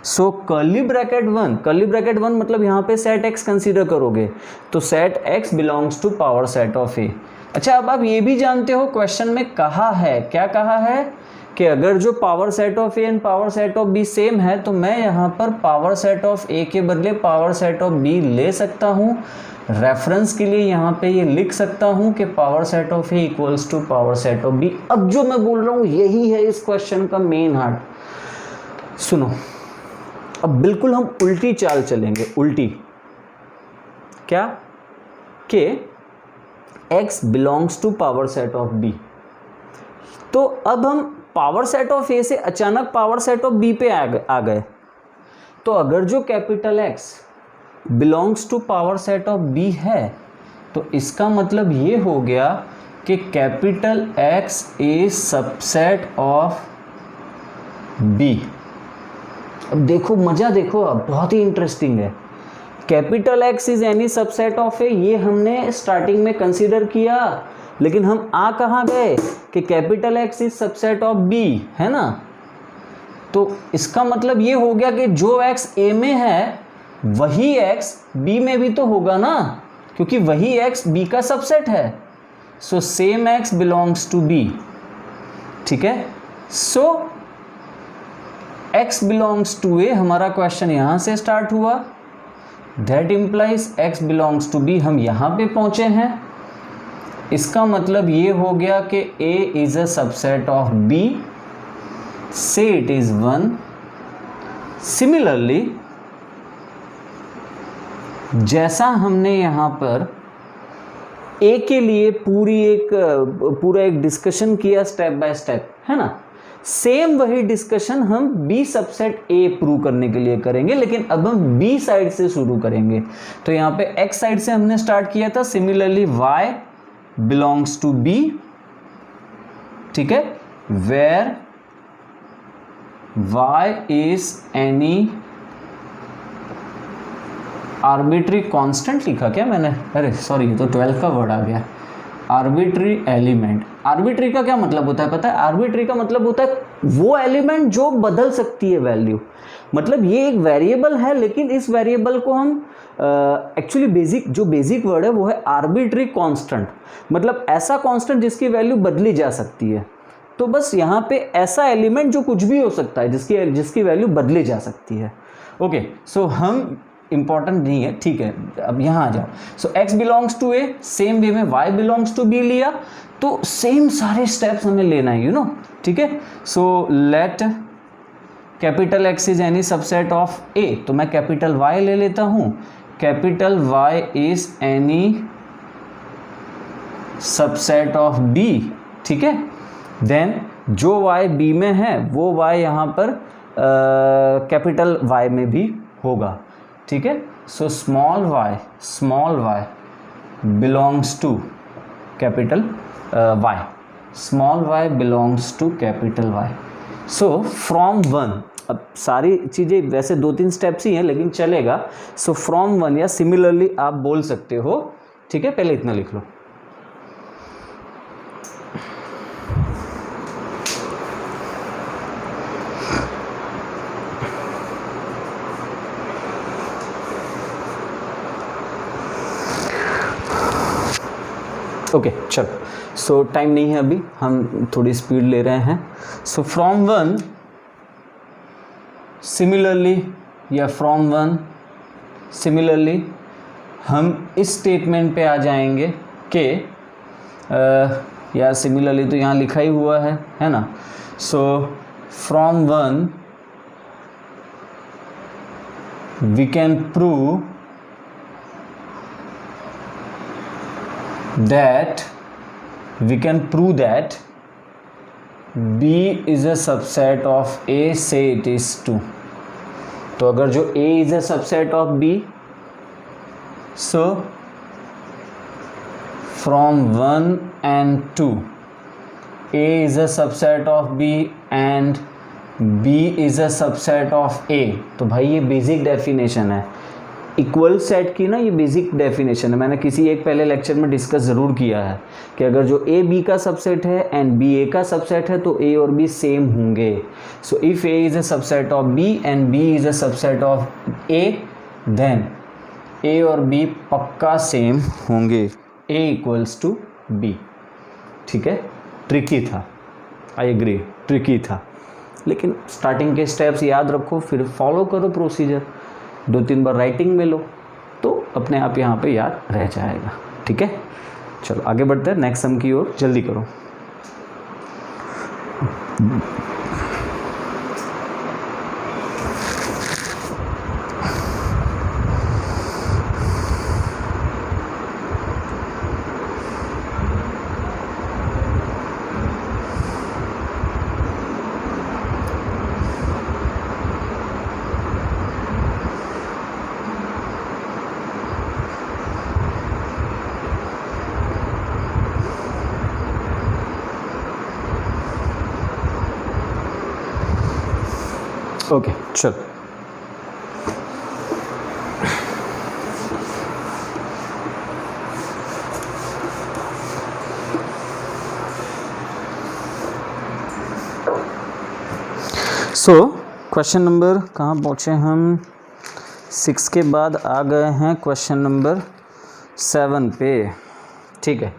So curly bracket 1 मतलब यहाँ पे सेट x कंसीडर करोगे तो set x belongs to power set of A. अच्छा, अब आप ये भी जानते हो क्वेश्चन में कहा है, क्या कहा है कि अगर जो power set of A and power set of B same है तो मैं यहाँ पर पावर सेट ऑफ ए के बदले पावर सेट ऑफ बी ले सकता हूँ। रेफरेंस के लिए यहाँ पे ये लिख सकता हूँ कि power set of A equals to power set of B. अब जो मैं बोल रहा हूँ यही है इस क्वेश्चन का मेन हार्ट। सुनो, अब बिल्कुल हम उल्टी चाल चलेंगे। उल्टी क्या? कि x belongs to power set of b। तो अब हम पावर सेट ऑफ ए से अचानक पावर सेट ऑफ बी पे आ गए। तो अगर जो capital X belongs to power set of B है तो इसका मतलब ये हो गया कि capital X is subset of B। अब देखो मजा, देखो अब बहुत ही इंटरेस्टिंग है। Capital X is any subset of A, ये हमने स्टार्टिंग में कंसीडर किया, लेकिन हम आ कहाँ गए कि capital X is subset of B, है ना। तो इसका मतलब ये हो गया कि जो X A में है वही X B में भी तो होगा ना, क्योंकि वही X B का सबसेट है। So same X belongs to B, ठीक है। So X belongs to A, हमारा क्वेश्चन यहां से स्टार्ट हुआ। That implies X belongs to B, हम यहां पे पहुंचे हैं। इसका मतलब ये हो गया कि A is a subset of B, say it is 1। Similarly जैसा हमने यहाँ पर A के लिए पूरा एक डिस्कशन किया स्टेप बाय स्टेप, है ना, सेम वही डिस्कशन हम B सबसेट A प्रूव करने के लिए करेंगे, लेकिन अब हम B साइड से शुरू करेंगे। तो यहाँ पे X साइड से हमने स्टार्ट किया था। Similarly Y belongs to B, ठीक है, where Y is any arbitrary constant. लिखा क्या मैंने? अरे सॉरी, ये तो 12 का वर्ड आ गया। Arbitrary element. आर्बिट्री का क्या मतलब होता है पता है? आर्बिट्री का मतलब होता है वो एलिमेंट जो बदल सकती है वैल्यू। मतलब ये एक वेरिएबल है, लेकिन इस वेरिएबल को हम एक्चुअली बेसिक वर्ड है वो है आर्बिट्री कांस्टेंट। मतलब ऐसा कांस्टेंट जिसकी वैल्यू बदली जा सकती है। तो बस यहाँ पे ऐसा एलिमेंट जो कुछ भी हो सकता है, जिसकी वैल्यू बदली जा सकती है। ओके, सो हम इंपॉर्टेंट नहीं है, ठीक है। अब यहाँ आ जाओ। So x belongs to A, same way में y बिलोंग्स टू b लिया, तो सेम सारे स्टेप्स हमें लेना है, यू नो, ठीक है। So let capital X is any subset of a, तो मैं कैपिटल Y ले लेता हूँ। Capital Y is any subset of b, ठीक है। देन जो y b में है वो y यहाँ पर कैपिटल Y में भी होगा, ठीक है। So small y belongs to capital y, small y belongs to capital Y। So from 1, अब सारी चीज़ें वैसे 2-3 स्टेप्स ही हैं लेकिन चलेगा। सो फ्रॉम 1 या सिमिलरली आप बोल सकते हो, ठीक है। पहले इतना लिख लो। ओके चलो, सो टाइम नहीं है अभी, हम थोड़ी स्पीड ले रहे हैं। सो फ्रॉम वन सिमिलरली या फ्रॉम वन सिमिलरली हम इस स्टेटमेंट पे आ जाएंगे कि या सिमिलरली तो यहाँ लिखा ही हुआ है ना। So from one we can prove that B is a subset of A, say it is 2। तो अगर जो A is a subset of B, so from 1 and 2 A is a subset of B and B is a subset of A। तो भाई ये basic definition है equal set की ना, ये बेसिक डेफिनेशन है। मैंने किसी एक पहले लेक्चर में डिस्कस ज़रूर किया है कि अगर जो ए बी का सबसेट है एंड बी ए का सबसेट है तो ए और बी सेम होंगे। So if A is a subset of B and B is a subset of A, then A और बी पक्का सेम होंगे, ए इक्वल्स टू बी। ठीक है, ट्रिकी था, आई एग्री, ट्रिकी था, लेकिन स्टार्टिंग के स्टेप्स याद रखो, फिर फॉलो करो प्रोसीजर, 2-3 बार राइटिंग में लो तो अपने आप यहाँ पे याद रह जाएगा। ठीक है, चलो आगे बढ़ते हैं नेक्स्ट सम की ओर, जल्दी करो। ओके चलो, सो क्वेश्चन नंबर कहाँ पहुँचे हम, 6 के बाद आ गए हैं क्वेश्चन नंबर 7 पे। ठीक है,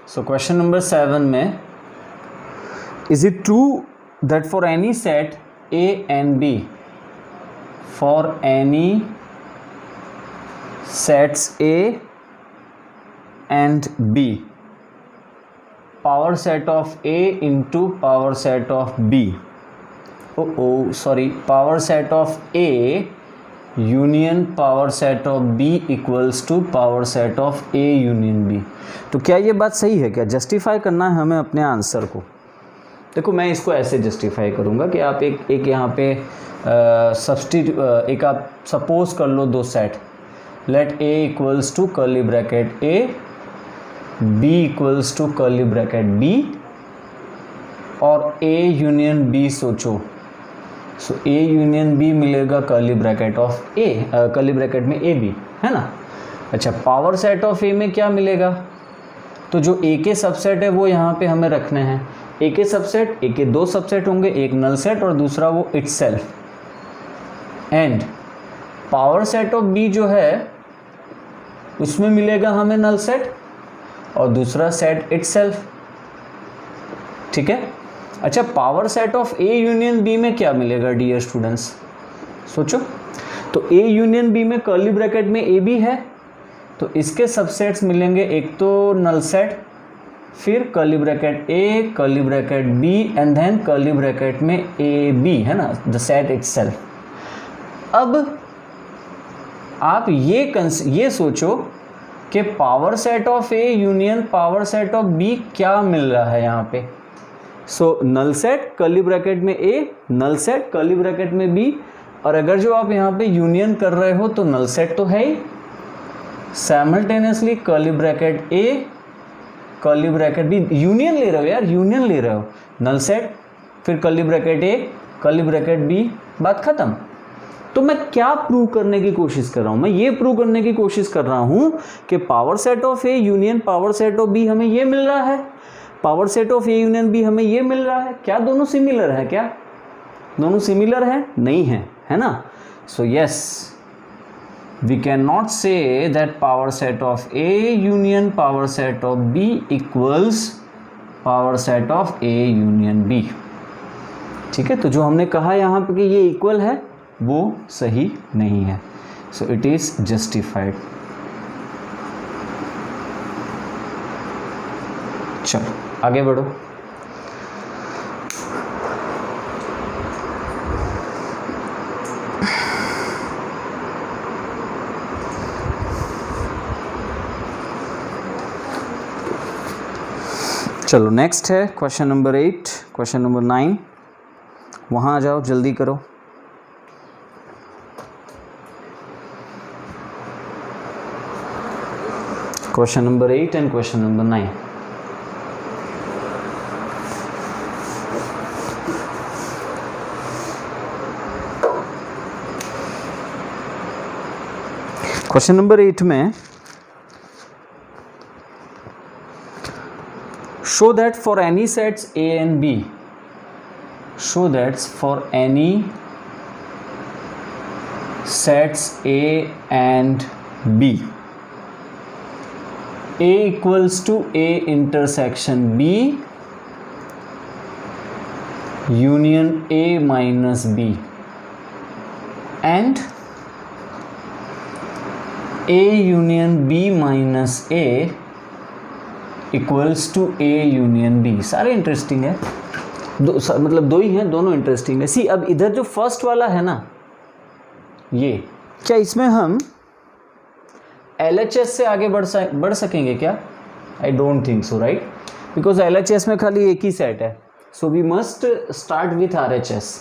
सो क्वेश्चन नंबर 7 में, is it true that for any set A and B, for any sets A and B, power set of A into power set of B, power set of A union power set of B equals to power set of A union B। तो क्या ये बात सही है? क्या justify करना है हमें अपने आंसर को। देखो मैं इसको ऐसे जस्टिफाई करूँगा कि आप एक यहाँ पे एक आप सपोज कर लो 2 set, let A equals to curly bracket A, B equals to curly bracket B, और ए यूनियन बी सोचो। सो ए यूनियन बी मिलेगा curly bracket of A, curly bracket में ए बी, है ना। अच्छा, पावर सेट ऑफ ए में क्या मिलेगा, तो जो ए के सबसेट है वो यहाँ पे हमें रखने हैं। ए के सबसेट, ए के 2 सबसेट होंगे, एक नल सेट और दूसरा वो itself. And power set of B जो है उसमें मिलेगा हमें नल सेट और दूसरा सेट इटसेल्फ। ठीक है, अच्छा power set of A union B में क्या मिलेगा डियर स्टूडेंट्स, सोचो। तो ए यूनियन बी में कर्ली ब्रैकेट में ए बी है, तो इसके सबसेट्स मिलेंगे, एक तो नल सेट, फिर curly bracket A, curly bracket B and then curly bracket में ए बी, है ना, द सेट इटसेल्फ। अब आप ये सोचो कि power set of A union power set of B क्या मिल रहा है यहाँ पे। So null set curly bracket में A, null set curly bracket में बी, और अगर जो आप यहाँ पे यूनियन कर रहे हो तो नल सेट तो है ही, simultaneously curly bracket A, curly bracket B, union ले रहे हो यार, यूनियन ले रहे हो, नल सेट फिर curly bracket A, curly bracket B, बात खत्म। तो मैं क्या प्रूव करने की कोशिश कर रहा हूं, मैं ये प्रूव करने की कोशिश कर रहा हूं कि power set of A union power set of B हमें ये मिल रहा है, power set of A union B हमें ये मिल रहा है। क्या दोनों सिमिलर है? क्या दोनों सिमिलर है? नहीं है, है ना। So yes, we cannot say that power set of A union power set of B equals power set of A union B. ठीक है, तो जो हमने कहा यहाँ पे कि ये इक्वल है वो सही नहीं है, सो इट इज जस्टिफाइड. चलो आगे बढ़ो. चलो नेक्स्ट है क्वेश्चन नंबर 8, क्वेश्चन नंबर 9. वहाँ आ जाओ, जल्दी करो. Question number 8 and question number 9. Question number 8 में show that for any sets A and B, show that for any sets A and B, A equals to A intersection B union A minus B, and A union B minus A equals to A union B. सारे interesting है, मतलब दो ही हैं, दोनों interesting है. सी अब इधर जो फर्स्ट वाला है ना, ये क्या इसमें हम LHS से आगे बढ़ सकेंगे क्या? I don't think so, right, because LHS में खाली एक ही सेट है. So we must start with RHS.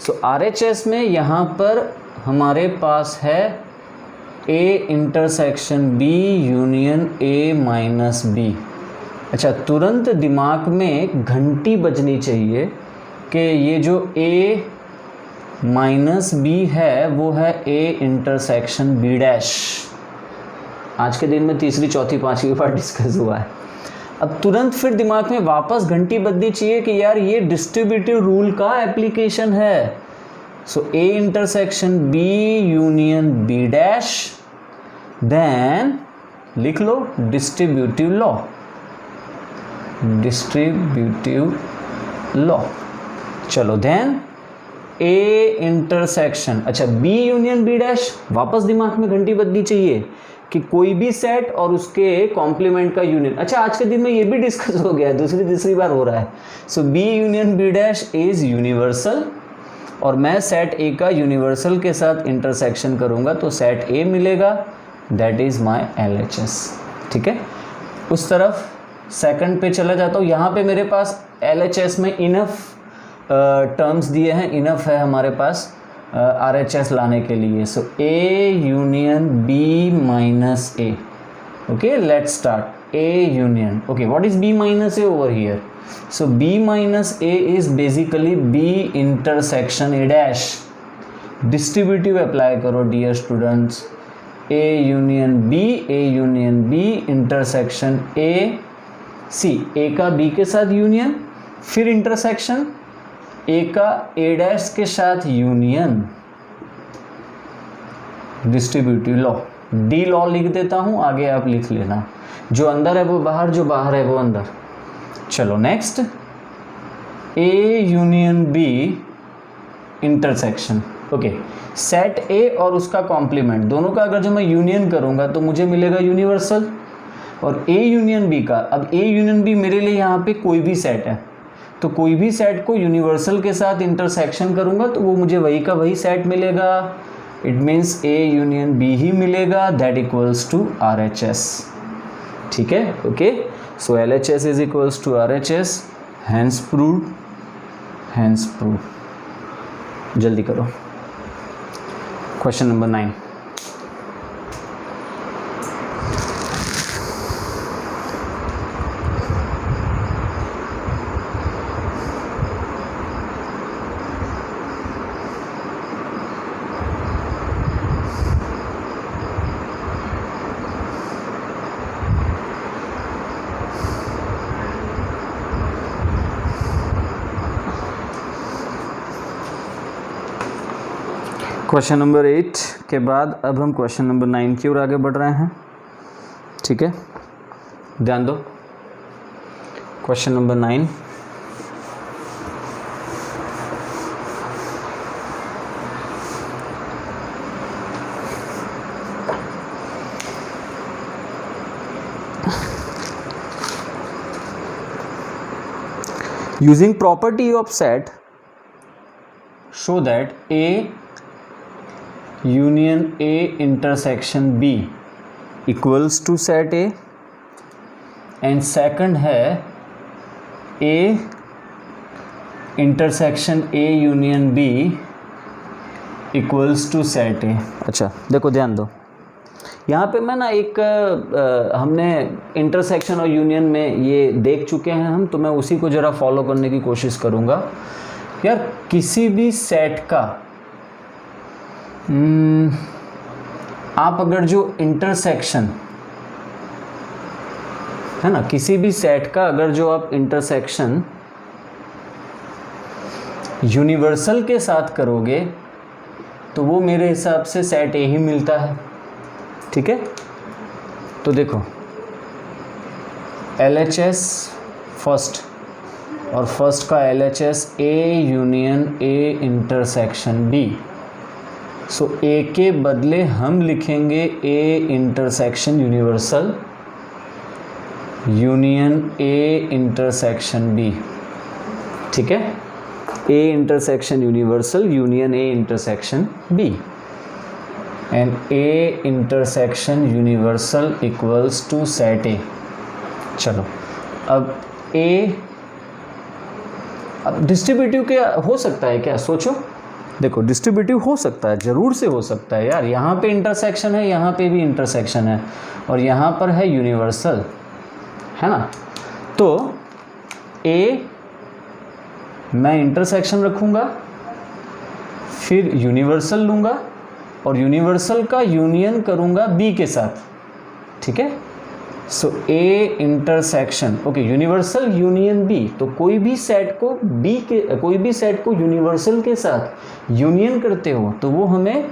So RHS में यहाँ पर हमारे पास है A intersection B union A minus B. अच्छा, तुरंत दिमाग में घंटी बजनी चाहिए कि ये जो A माइनस B है वो है A इंटरसेक्शन B डैश. आज के दिन में तीसरी चौथी पांचवी बार डिस्कस हुआ है. अब तुरंत फिर दिमाग में वापस घंटी बजनी चाहिए कि यार ये डिस्ट्रीब्यूटिव रूल का एप्लीकेशन है. So A intersection B union B dash, then लिख लो डिस्ट्रीब्यूटिव लॉ. Distributive law. चलो देन A इंटरसेक्शन, अच्छा B यूनियन B डैश, वापस दिमाग में घंटी बजनी चाहिए कि कोई भी सेट और उसके कॉम्प्लीमेंट का यूनियन. अच्छा, आज के दिन में ये भी डिस्कस हो गया, तीसरी बार हो रहा है. So B union B dash is universal, और मैं सेट A का यूनिवर्सल के साथ इंटरसेक्शन करूंगा तो सेट A मिलेगा, दैट इज माय LHS. ठीक है, उस तरफ सेकंड पे चला जाता हूँ. यहाँ पे मेरे पास LHS में इनफ टर्म्स दिए हैं, इनफ है हमारे पास RHS लाने के लिए. So A union B minus A. Okay, let's start. A union, okay, what is B minus A over here? So B minus A is basically B intersection A dash. Distributive apply करो dear students. A union B intersection A C, A का B के साथ union, फिर intersection A का A dash के साथ union, distributive law. D law लिख देता हूँ, आगे आप लिख लेना. जो अंदर है वो बाहर, जो बाहर है वो अंदर. चलो next, A union B intersection. Okay, set A और उसका कॉम्प्लीमेंट दोनों का अगर जो मैं यूनियन करूँगा तो मुझे मिलेगा यूनिवर्सल. और A यूनियन B का, अब A यूनियन B मेरे लिए यहाँ पे कोई भी सेट है, तो कोई भी सेट को यूनिवर्सल के साथ इंटरसेक्शन करूँगा तो वो मुझे वही का वही सेट मिलेगा. It means A union B ही मिलेगा, दैट इक्वल्स टू RHS. ठीक है, okay. So LHS is equals to RHS, hence proved. जल्दी करो. Question number 9. क्वेश्चन नंबर 8 के बाद अब हम क्वेश्चन नंबर 9 की ओर आगे बढ़ रहे हैं। ठीक है, ध्यान दो। Question number 9, using property of set show that A union A intersection B equals to set A, and second है A intersection A union B equals to set A। अच्छा देखो, ध्यान दो, यहाँ पे मैं ना एक हमने इंटरसेक्शन और यूनियन में ये देख चुके हैं हम, तो मैं उसी को ज़रा फॉलो करने की कोशिश करूँगा। यार किसी भी सेट का आप अगर जो इंटरसेक्शन है ना, किसी भी सेट का अगर जो आप इंटरसेक्शन यूनिवर्सल के साथ करोगे तो वो मेरे हिसाब से सेट ए ही मिलता है। ठीक है, तो देखो LHS फर्स्ट और फर्स्ट का LHS A union A intersection B। So A के बदले हम लिखेंगे A intersection universal union A intersection B। ठीक है, A intersection universal union A intersection B and A intersection universal equals to set A। चलो अब A अब distributive क्या हो सकता है, क्या सोचो। देखो डिस्ट्रीब्यूटिव हो सकता है, ज़रूर से हो सकता है यार। यहाँ पे इंटरसेक्शन है, यहाँ पे भी इंटरसेक्शन है, और यहाँ पर है यूनिवर्सल, है ना। तो A मैं इंटरसेक्शन रखूँगा, फिर यूनिवर्सल लूँगा और यूनिवर्सल का यूनियन करूंगा B के साथ। ठीक है, so A intersection okay universal union B। तो कोई भी सेट को यूनिवर्सल के साथ यूनियन करते हो तो वो हमें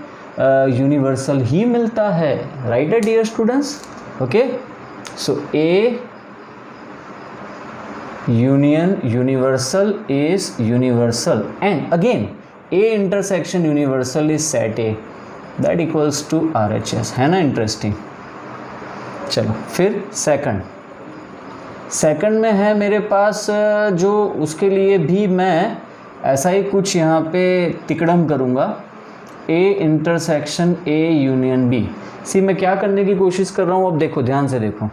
यूनिवर्सल ही मिलता है। राइट है dear students. Okay, so A union universal is universal, and again A intersection universal is set A, that equals to RHS। है ना इंटरेस्टिंग। चलो फिर सेकंड में है मेरे पास जो उसके लिए भी मैं ऐसा ही कुछ यहाँ पे तिकड़म करूँगा, A intersection A union B। सी मैं क्या करने की कोशिश कर रहा हूँ, अब देखो ध्यान से देखो,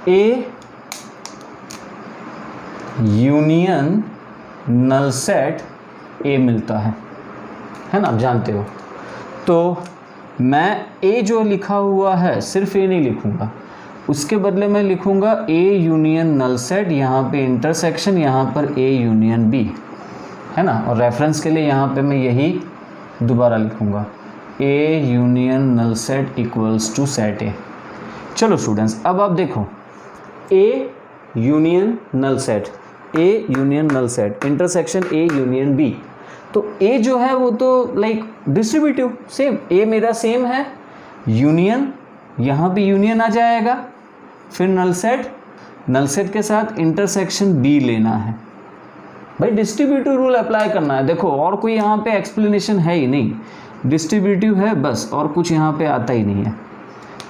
A union null set A मिलता है ना, आप जानते हो। तो मैं A जो लिखा हुआ है सिर्फ A नहीं लिखूँगा, उसके बदले मैं लिखूँगा A यूनियन नल सेट, यहाँ पे इंटरसेक्शन, यहाँ पर A यूनियन B, है ना। और रेफरेंस के लिए यहाँ पे मैं यही दोबारा लिखूँगा A union null set equals to set A। चलो स्टूडेंट्स, अब आप देखो A union null set, A union null set, intersection A union B। तो A जो है वो तो लाइक डिस्ट्रीब्यूटिव सेम, A मेरा सेम है, यूनियन यहाँ पे यूनियन आ जाएगा, फिर नल सेट के साथ इंटरसेक्शन B लेना है। भाई डिस्ट्रीब्यूटिव रूल अप्लाई करना है। देखो और कोई यहाँ पे एक्सप्लेनेशन है ही नहीं, डिस्ट्रीब्यूटिव है बस, और कुछ यहाँ पे आता ही नहीं है।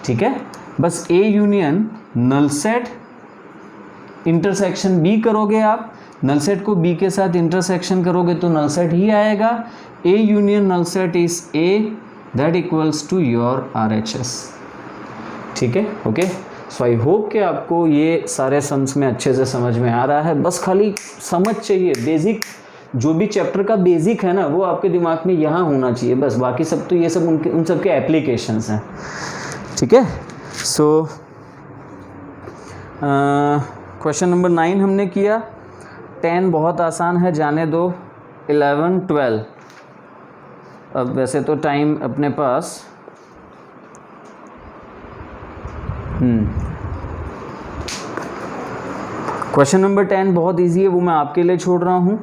ठीक है, बस A union null set intersection B करोगे आप, नल सेट को B के साथ इंटरसेक्शन करोगे तो नल सेट ही आएगा। A union null set is A, that equals to your RHS। ठीक है, ओके। सो आई होप कि आपको ये सारे सम्स में अच्छे से समझ में आ रहा है। बस खाली समझ चाहिए, बेसिक जो भी चैप्टर का बेसिक है ना वो आपके दिमाग में यहाँ होना चाहिए बस, बाकी सब तो ये सब उन सब के एप्लीकेशंस हैं। ठीक है, सो क्वेश्चन नंबर 9 हमने किया, 10 बहुत आसान है, जाने दो। 11 12 अब वैसे तो टाइम अपने पास क्वेश्चन नंबर 10 बहुत इजी है, वो मैं आपके लिए छोड़ रहा हूँ।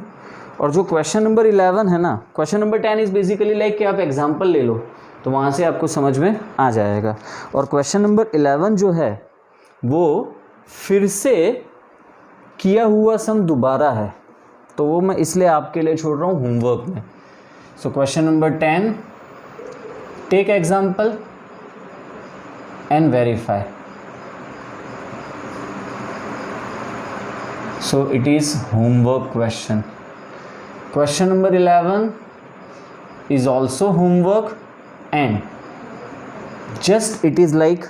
और जो क्वेश्चन नंबर 11 है ना, question number 10 is basically like कि आप एग्जाम्पल ले लो तो वहाँ से आपको समझ में आ जाएगा। और क्वेश्चन नंबर 11 जो है वो फिर से किया हुआ सम दोबारा है, तो वो मैं इसलिए आपके लिए छोड़ रहा हूँ होमवर्क में। So question number 10, take example and verify. So it is homework question. Question number 11 is also homework and just it is like,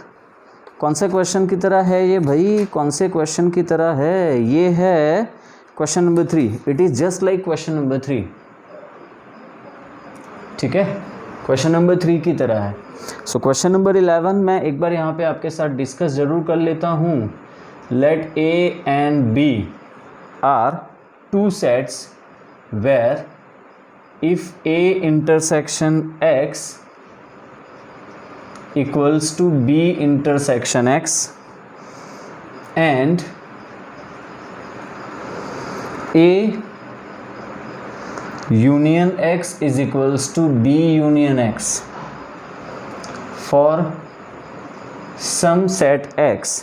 कौन से क्वेश्चन की तरह है ये भाई, कौन से क्वेश्चन की तरह है, ये है question number 3। It is just like question number 3, ठीक है, क्वेश्चन नंबर 3 की तरह है। सो क्वेश्चन नंबर 11 मैं एक बार यहाँ पे आपके साथ डिस्कस ज़रूर कर लेता हूँ। Let A and B are two sets where if A intersection X equals to B intersection X and A union X is equals to B union X for some set X,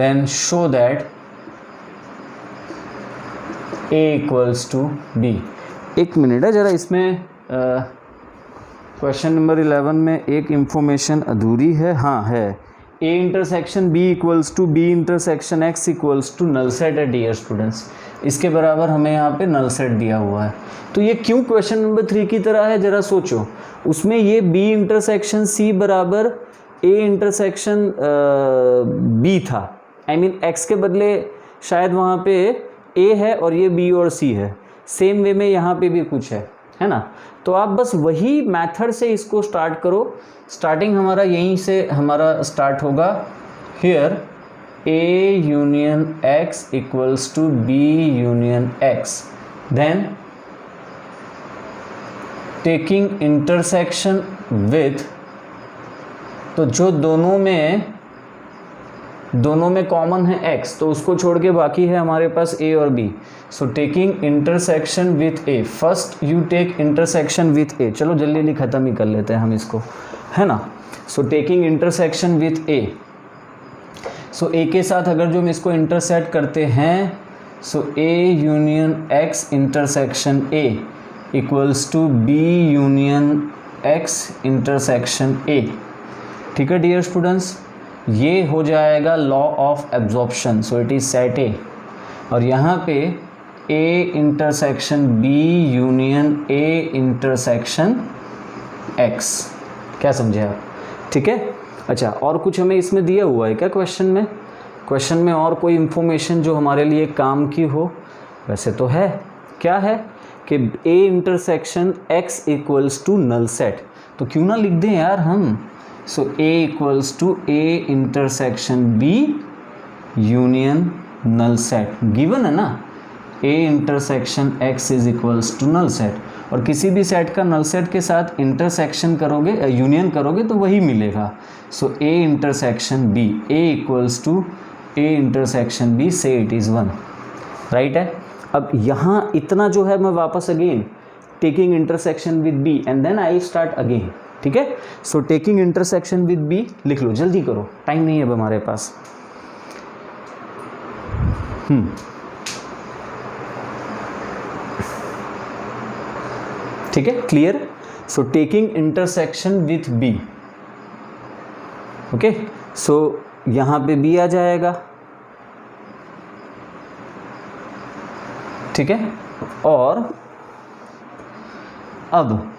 then show that A equals to B। एक minute है ज़रा, इसमें question number 11 में एक information अधूरी है। हाँ है, A intersection B equals to B intersection X equals to null set है डियर स्टूडेंट्स। इसके बराबर हमें यहाँ पे नल सेट दिया हुआ है। तो ये क्यों क्वेश्चन नंबर 3 की तरह है ज़रा सोचो। उसमें ये B इंटरसेक्शन C बराबर A इंटरसेक्शन B था, आई मीन X के बदले शायद वहाँ पे A है और ये B और C है। सेम वे में यहाँ पे भी कुछ है ना। तो आप बस वही मेथड से इसको स्टार्ट करो। स्टार्टिंग हमारा यहीं से हमारा स्टार्ट होगा। Here A union X equals to B union X, then taking intersection with, तो जो दोनों में कॉमन है X, तो उसको छोड़ के बाकी है हमारे पास A और B। So taking intersection with A, first you take intersection with A। चलो जल्दी जल्दी ख़त्म ही कर लेते हैं हम इसको, है ना। सो taking intersection with A, so A के साथ अगर जो हम इसको इंटरसेक्ट करते हैं, so A union X intersection A equals to B union X intersection A। ठीक है डियर स्टूडेंट्स, ये हो जाएगा law of absorption. So it is set A, और यहाँ पे A intersection B union A intersection X। क्या समझे आप? ठीक है। अच्छा, और कुछ हमें इसमें दिया हुआ है क्या क्वेश्चन में? क्वेश्चन में और कोई इन्फॉर्मेशन जो हमारे लिए काम की हो? वैसे तो है। क्या है कि A intersection X equals to null set, तो क्यों ना लिख दें यार हम। So A equals to A intersection B union null set, given है ना। A intersection X is equals to null set, और किसी भी सेट का नल सेट के साथ इंटरसेक्शन करोगे, यूनियन करोगे तो वही मिलेगा। So A intersection B, A equals to A intersection B, say it is 1, right है। अब यहाँ इतना जो है मैं वापस again taking intersection with B and then I start again, ठीक है। So taking intersection with B लिख लो, जल्दी करो, टाइम नहीं है अब हमारे पास। ठीक है, clear. So taking intersection with B, okay. So यहाँ पे B आ जाएगा, ठीक है। और अब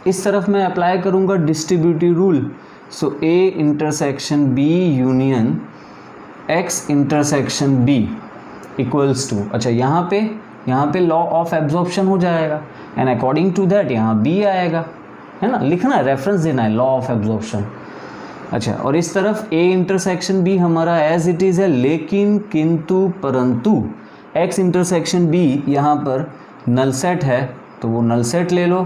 इस तरफ मैं अप्लाई करूँगा distributive rule. So A intersection B union X intersection B equals to, अच्छा यहाँ पे लॉ ऑफ एब्जॉर्प्शन हो जाएगा, एंड अकॉर्डिंग टू दैट यहाँ B आएगा, है ना। लिखना है, रेफरेंस देना है, लॉ ऑफ एब्जॉर्प्शन। अच्छा, और इस तरफ A इंटरसेक्शन B हमारा एज इट इज़ है, लेकिन किंतु परंतु X इंटरसेक्शन B यहाँ पर नल सेट है, तो वो नल सेट ले लो।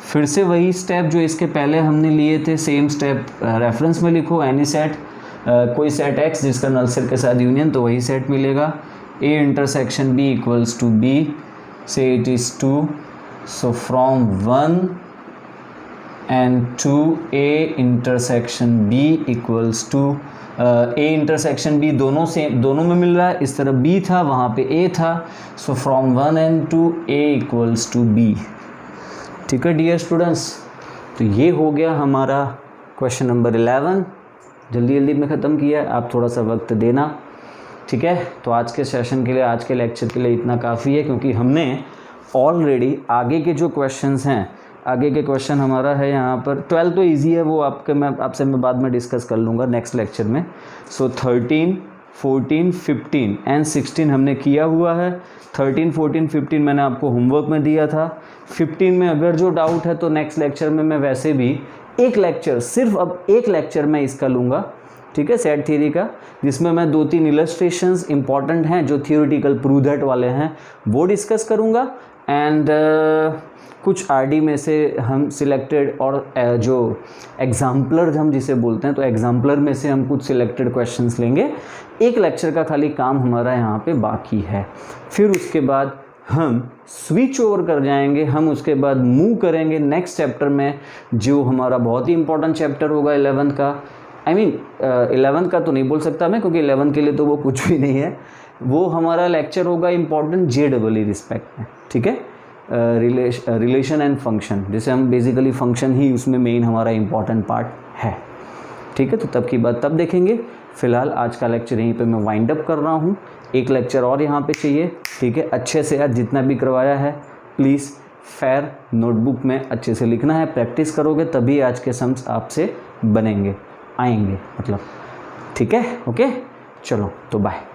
फिर से वही स्टेप जो इसके पहले हमने लिए थे, सेम स्टेप रेफरेंस में लिखो। एनी सेट, कोई सेट X जिसका नल सेट के साथ यूनियन, तो वही सेट मिलेगा। A intersection B equals to B, say it is 2, so from 1 and 2 A intersection B equals to A intersection B दोनों में मिल रहा है, इस तरफ B था, वहाँ पे A था, so from 1 and 2 A equals to B। ठीक है डियर स्टूडेंट्स, तो ये हो गया हमारा क्वेश्चन नंबर 11। जल्दी जल्दी में ख़त्म किया है, आप थोड़ा सा वक्त देना। ठीक है, तो आज के सेशन के लिए, आज के लेक्चर के लिए इतना काफ़ी है, क्योंकि हमने ऑलरेडी आगे के जो क्वेश्चंस हैं, आगे के क्वेश्चन हमारा है यहाँ पर 12 तो इजी है, वो आपसे मैं बाद में डिस्कस कर लूँगा नेक्स्ट लेक्चर में। सो 13, 14, 15 एंड 16 हमने किया हुआ है। 13, 14, 15 मैंने आपको होमवर्क में दिया था। 15 में अगर जो डाउट है तो नेक्स्ट लेक्चर में मैं वैसे भी एक लेक्चर, सिर्फ अब एक लेक्चर मैं इसका लूँगा, ठीक है, सेट थ्योरी का, जिसमें मैं 2-3 इलस्ट्रेशंस इंपॉर्टेंट हैं जो थियोरिटिकल प्रूव दैट वाले हैं वो डिस्कस करूँगा। एंड कुछ आरडी में से हम सिलेक्टेड और जो एग्जाम्पलर हम जिसे बोलते हैं, तो एग्जाम्पलर में से हम कुछ सिलेक्टेड क्वेश्चंस लेंगे। एक लेक्चर का खाली काम हमारा यहाँ पे बाकी है। फिर उसके बाद हम स्विच ओवर कर जाएंगे, हम उसके बाद मूव करेंगे नेक्स्ट चैप्टर में, जो हमारा बहुत ही इंपॉर्टेंट चैप्टर होगा 11 का। आई मीन 11 का तो नहीं बोल सकता मैं, क्योंकि 11 के लिए तो वो कुछ भी नहीं है। वो हमारा लेक्चर होगा इंपॉर्टेंट JEE रिस्पेक्ट में, ठीक है, रिलेशन एंड फंक्शन, जिसे हम बेसिकली फंक्शन ही उसमें मेन हमारा इंपॉर्टेंट पार्ट है। ठीक है, तो तब की बात तब देखेंगे। फ़िलहाल आज का लेक्चर यहीं पे मैं वाइंड अप कर रहा हूँ। एक लेक्चर और यहाँ पे चाहिए, ठीक है, अच्छे से आज जितना भी करवाया है प्लीज़ फेयर नोटबुक में अच्छे से लिखना है, प्रैक्टिस करोगे तभी आज के सम्स आपसे बनेंगे, आएंगे मतलब। ठीक है, ओके, चलो तो बाय।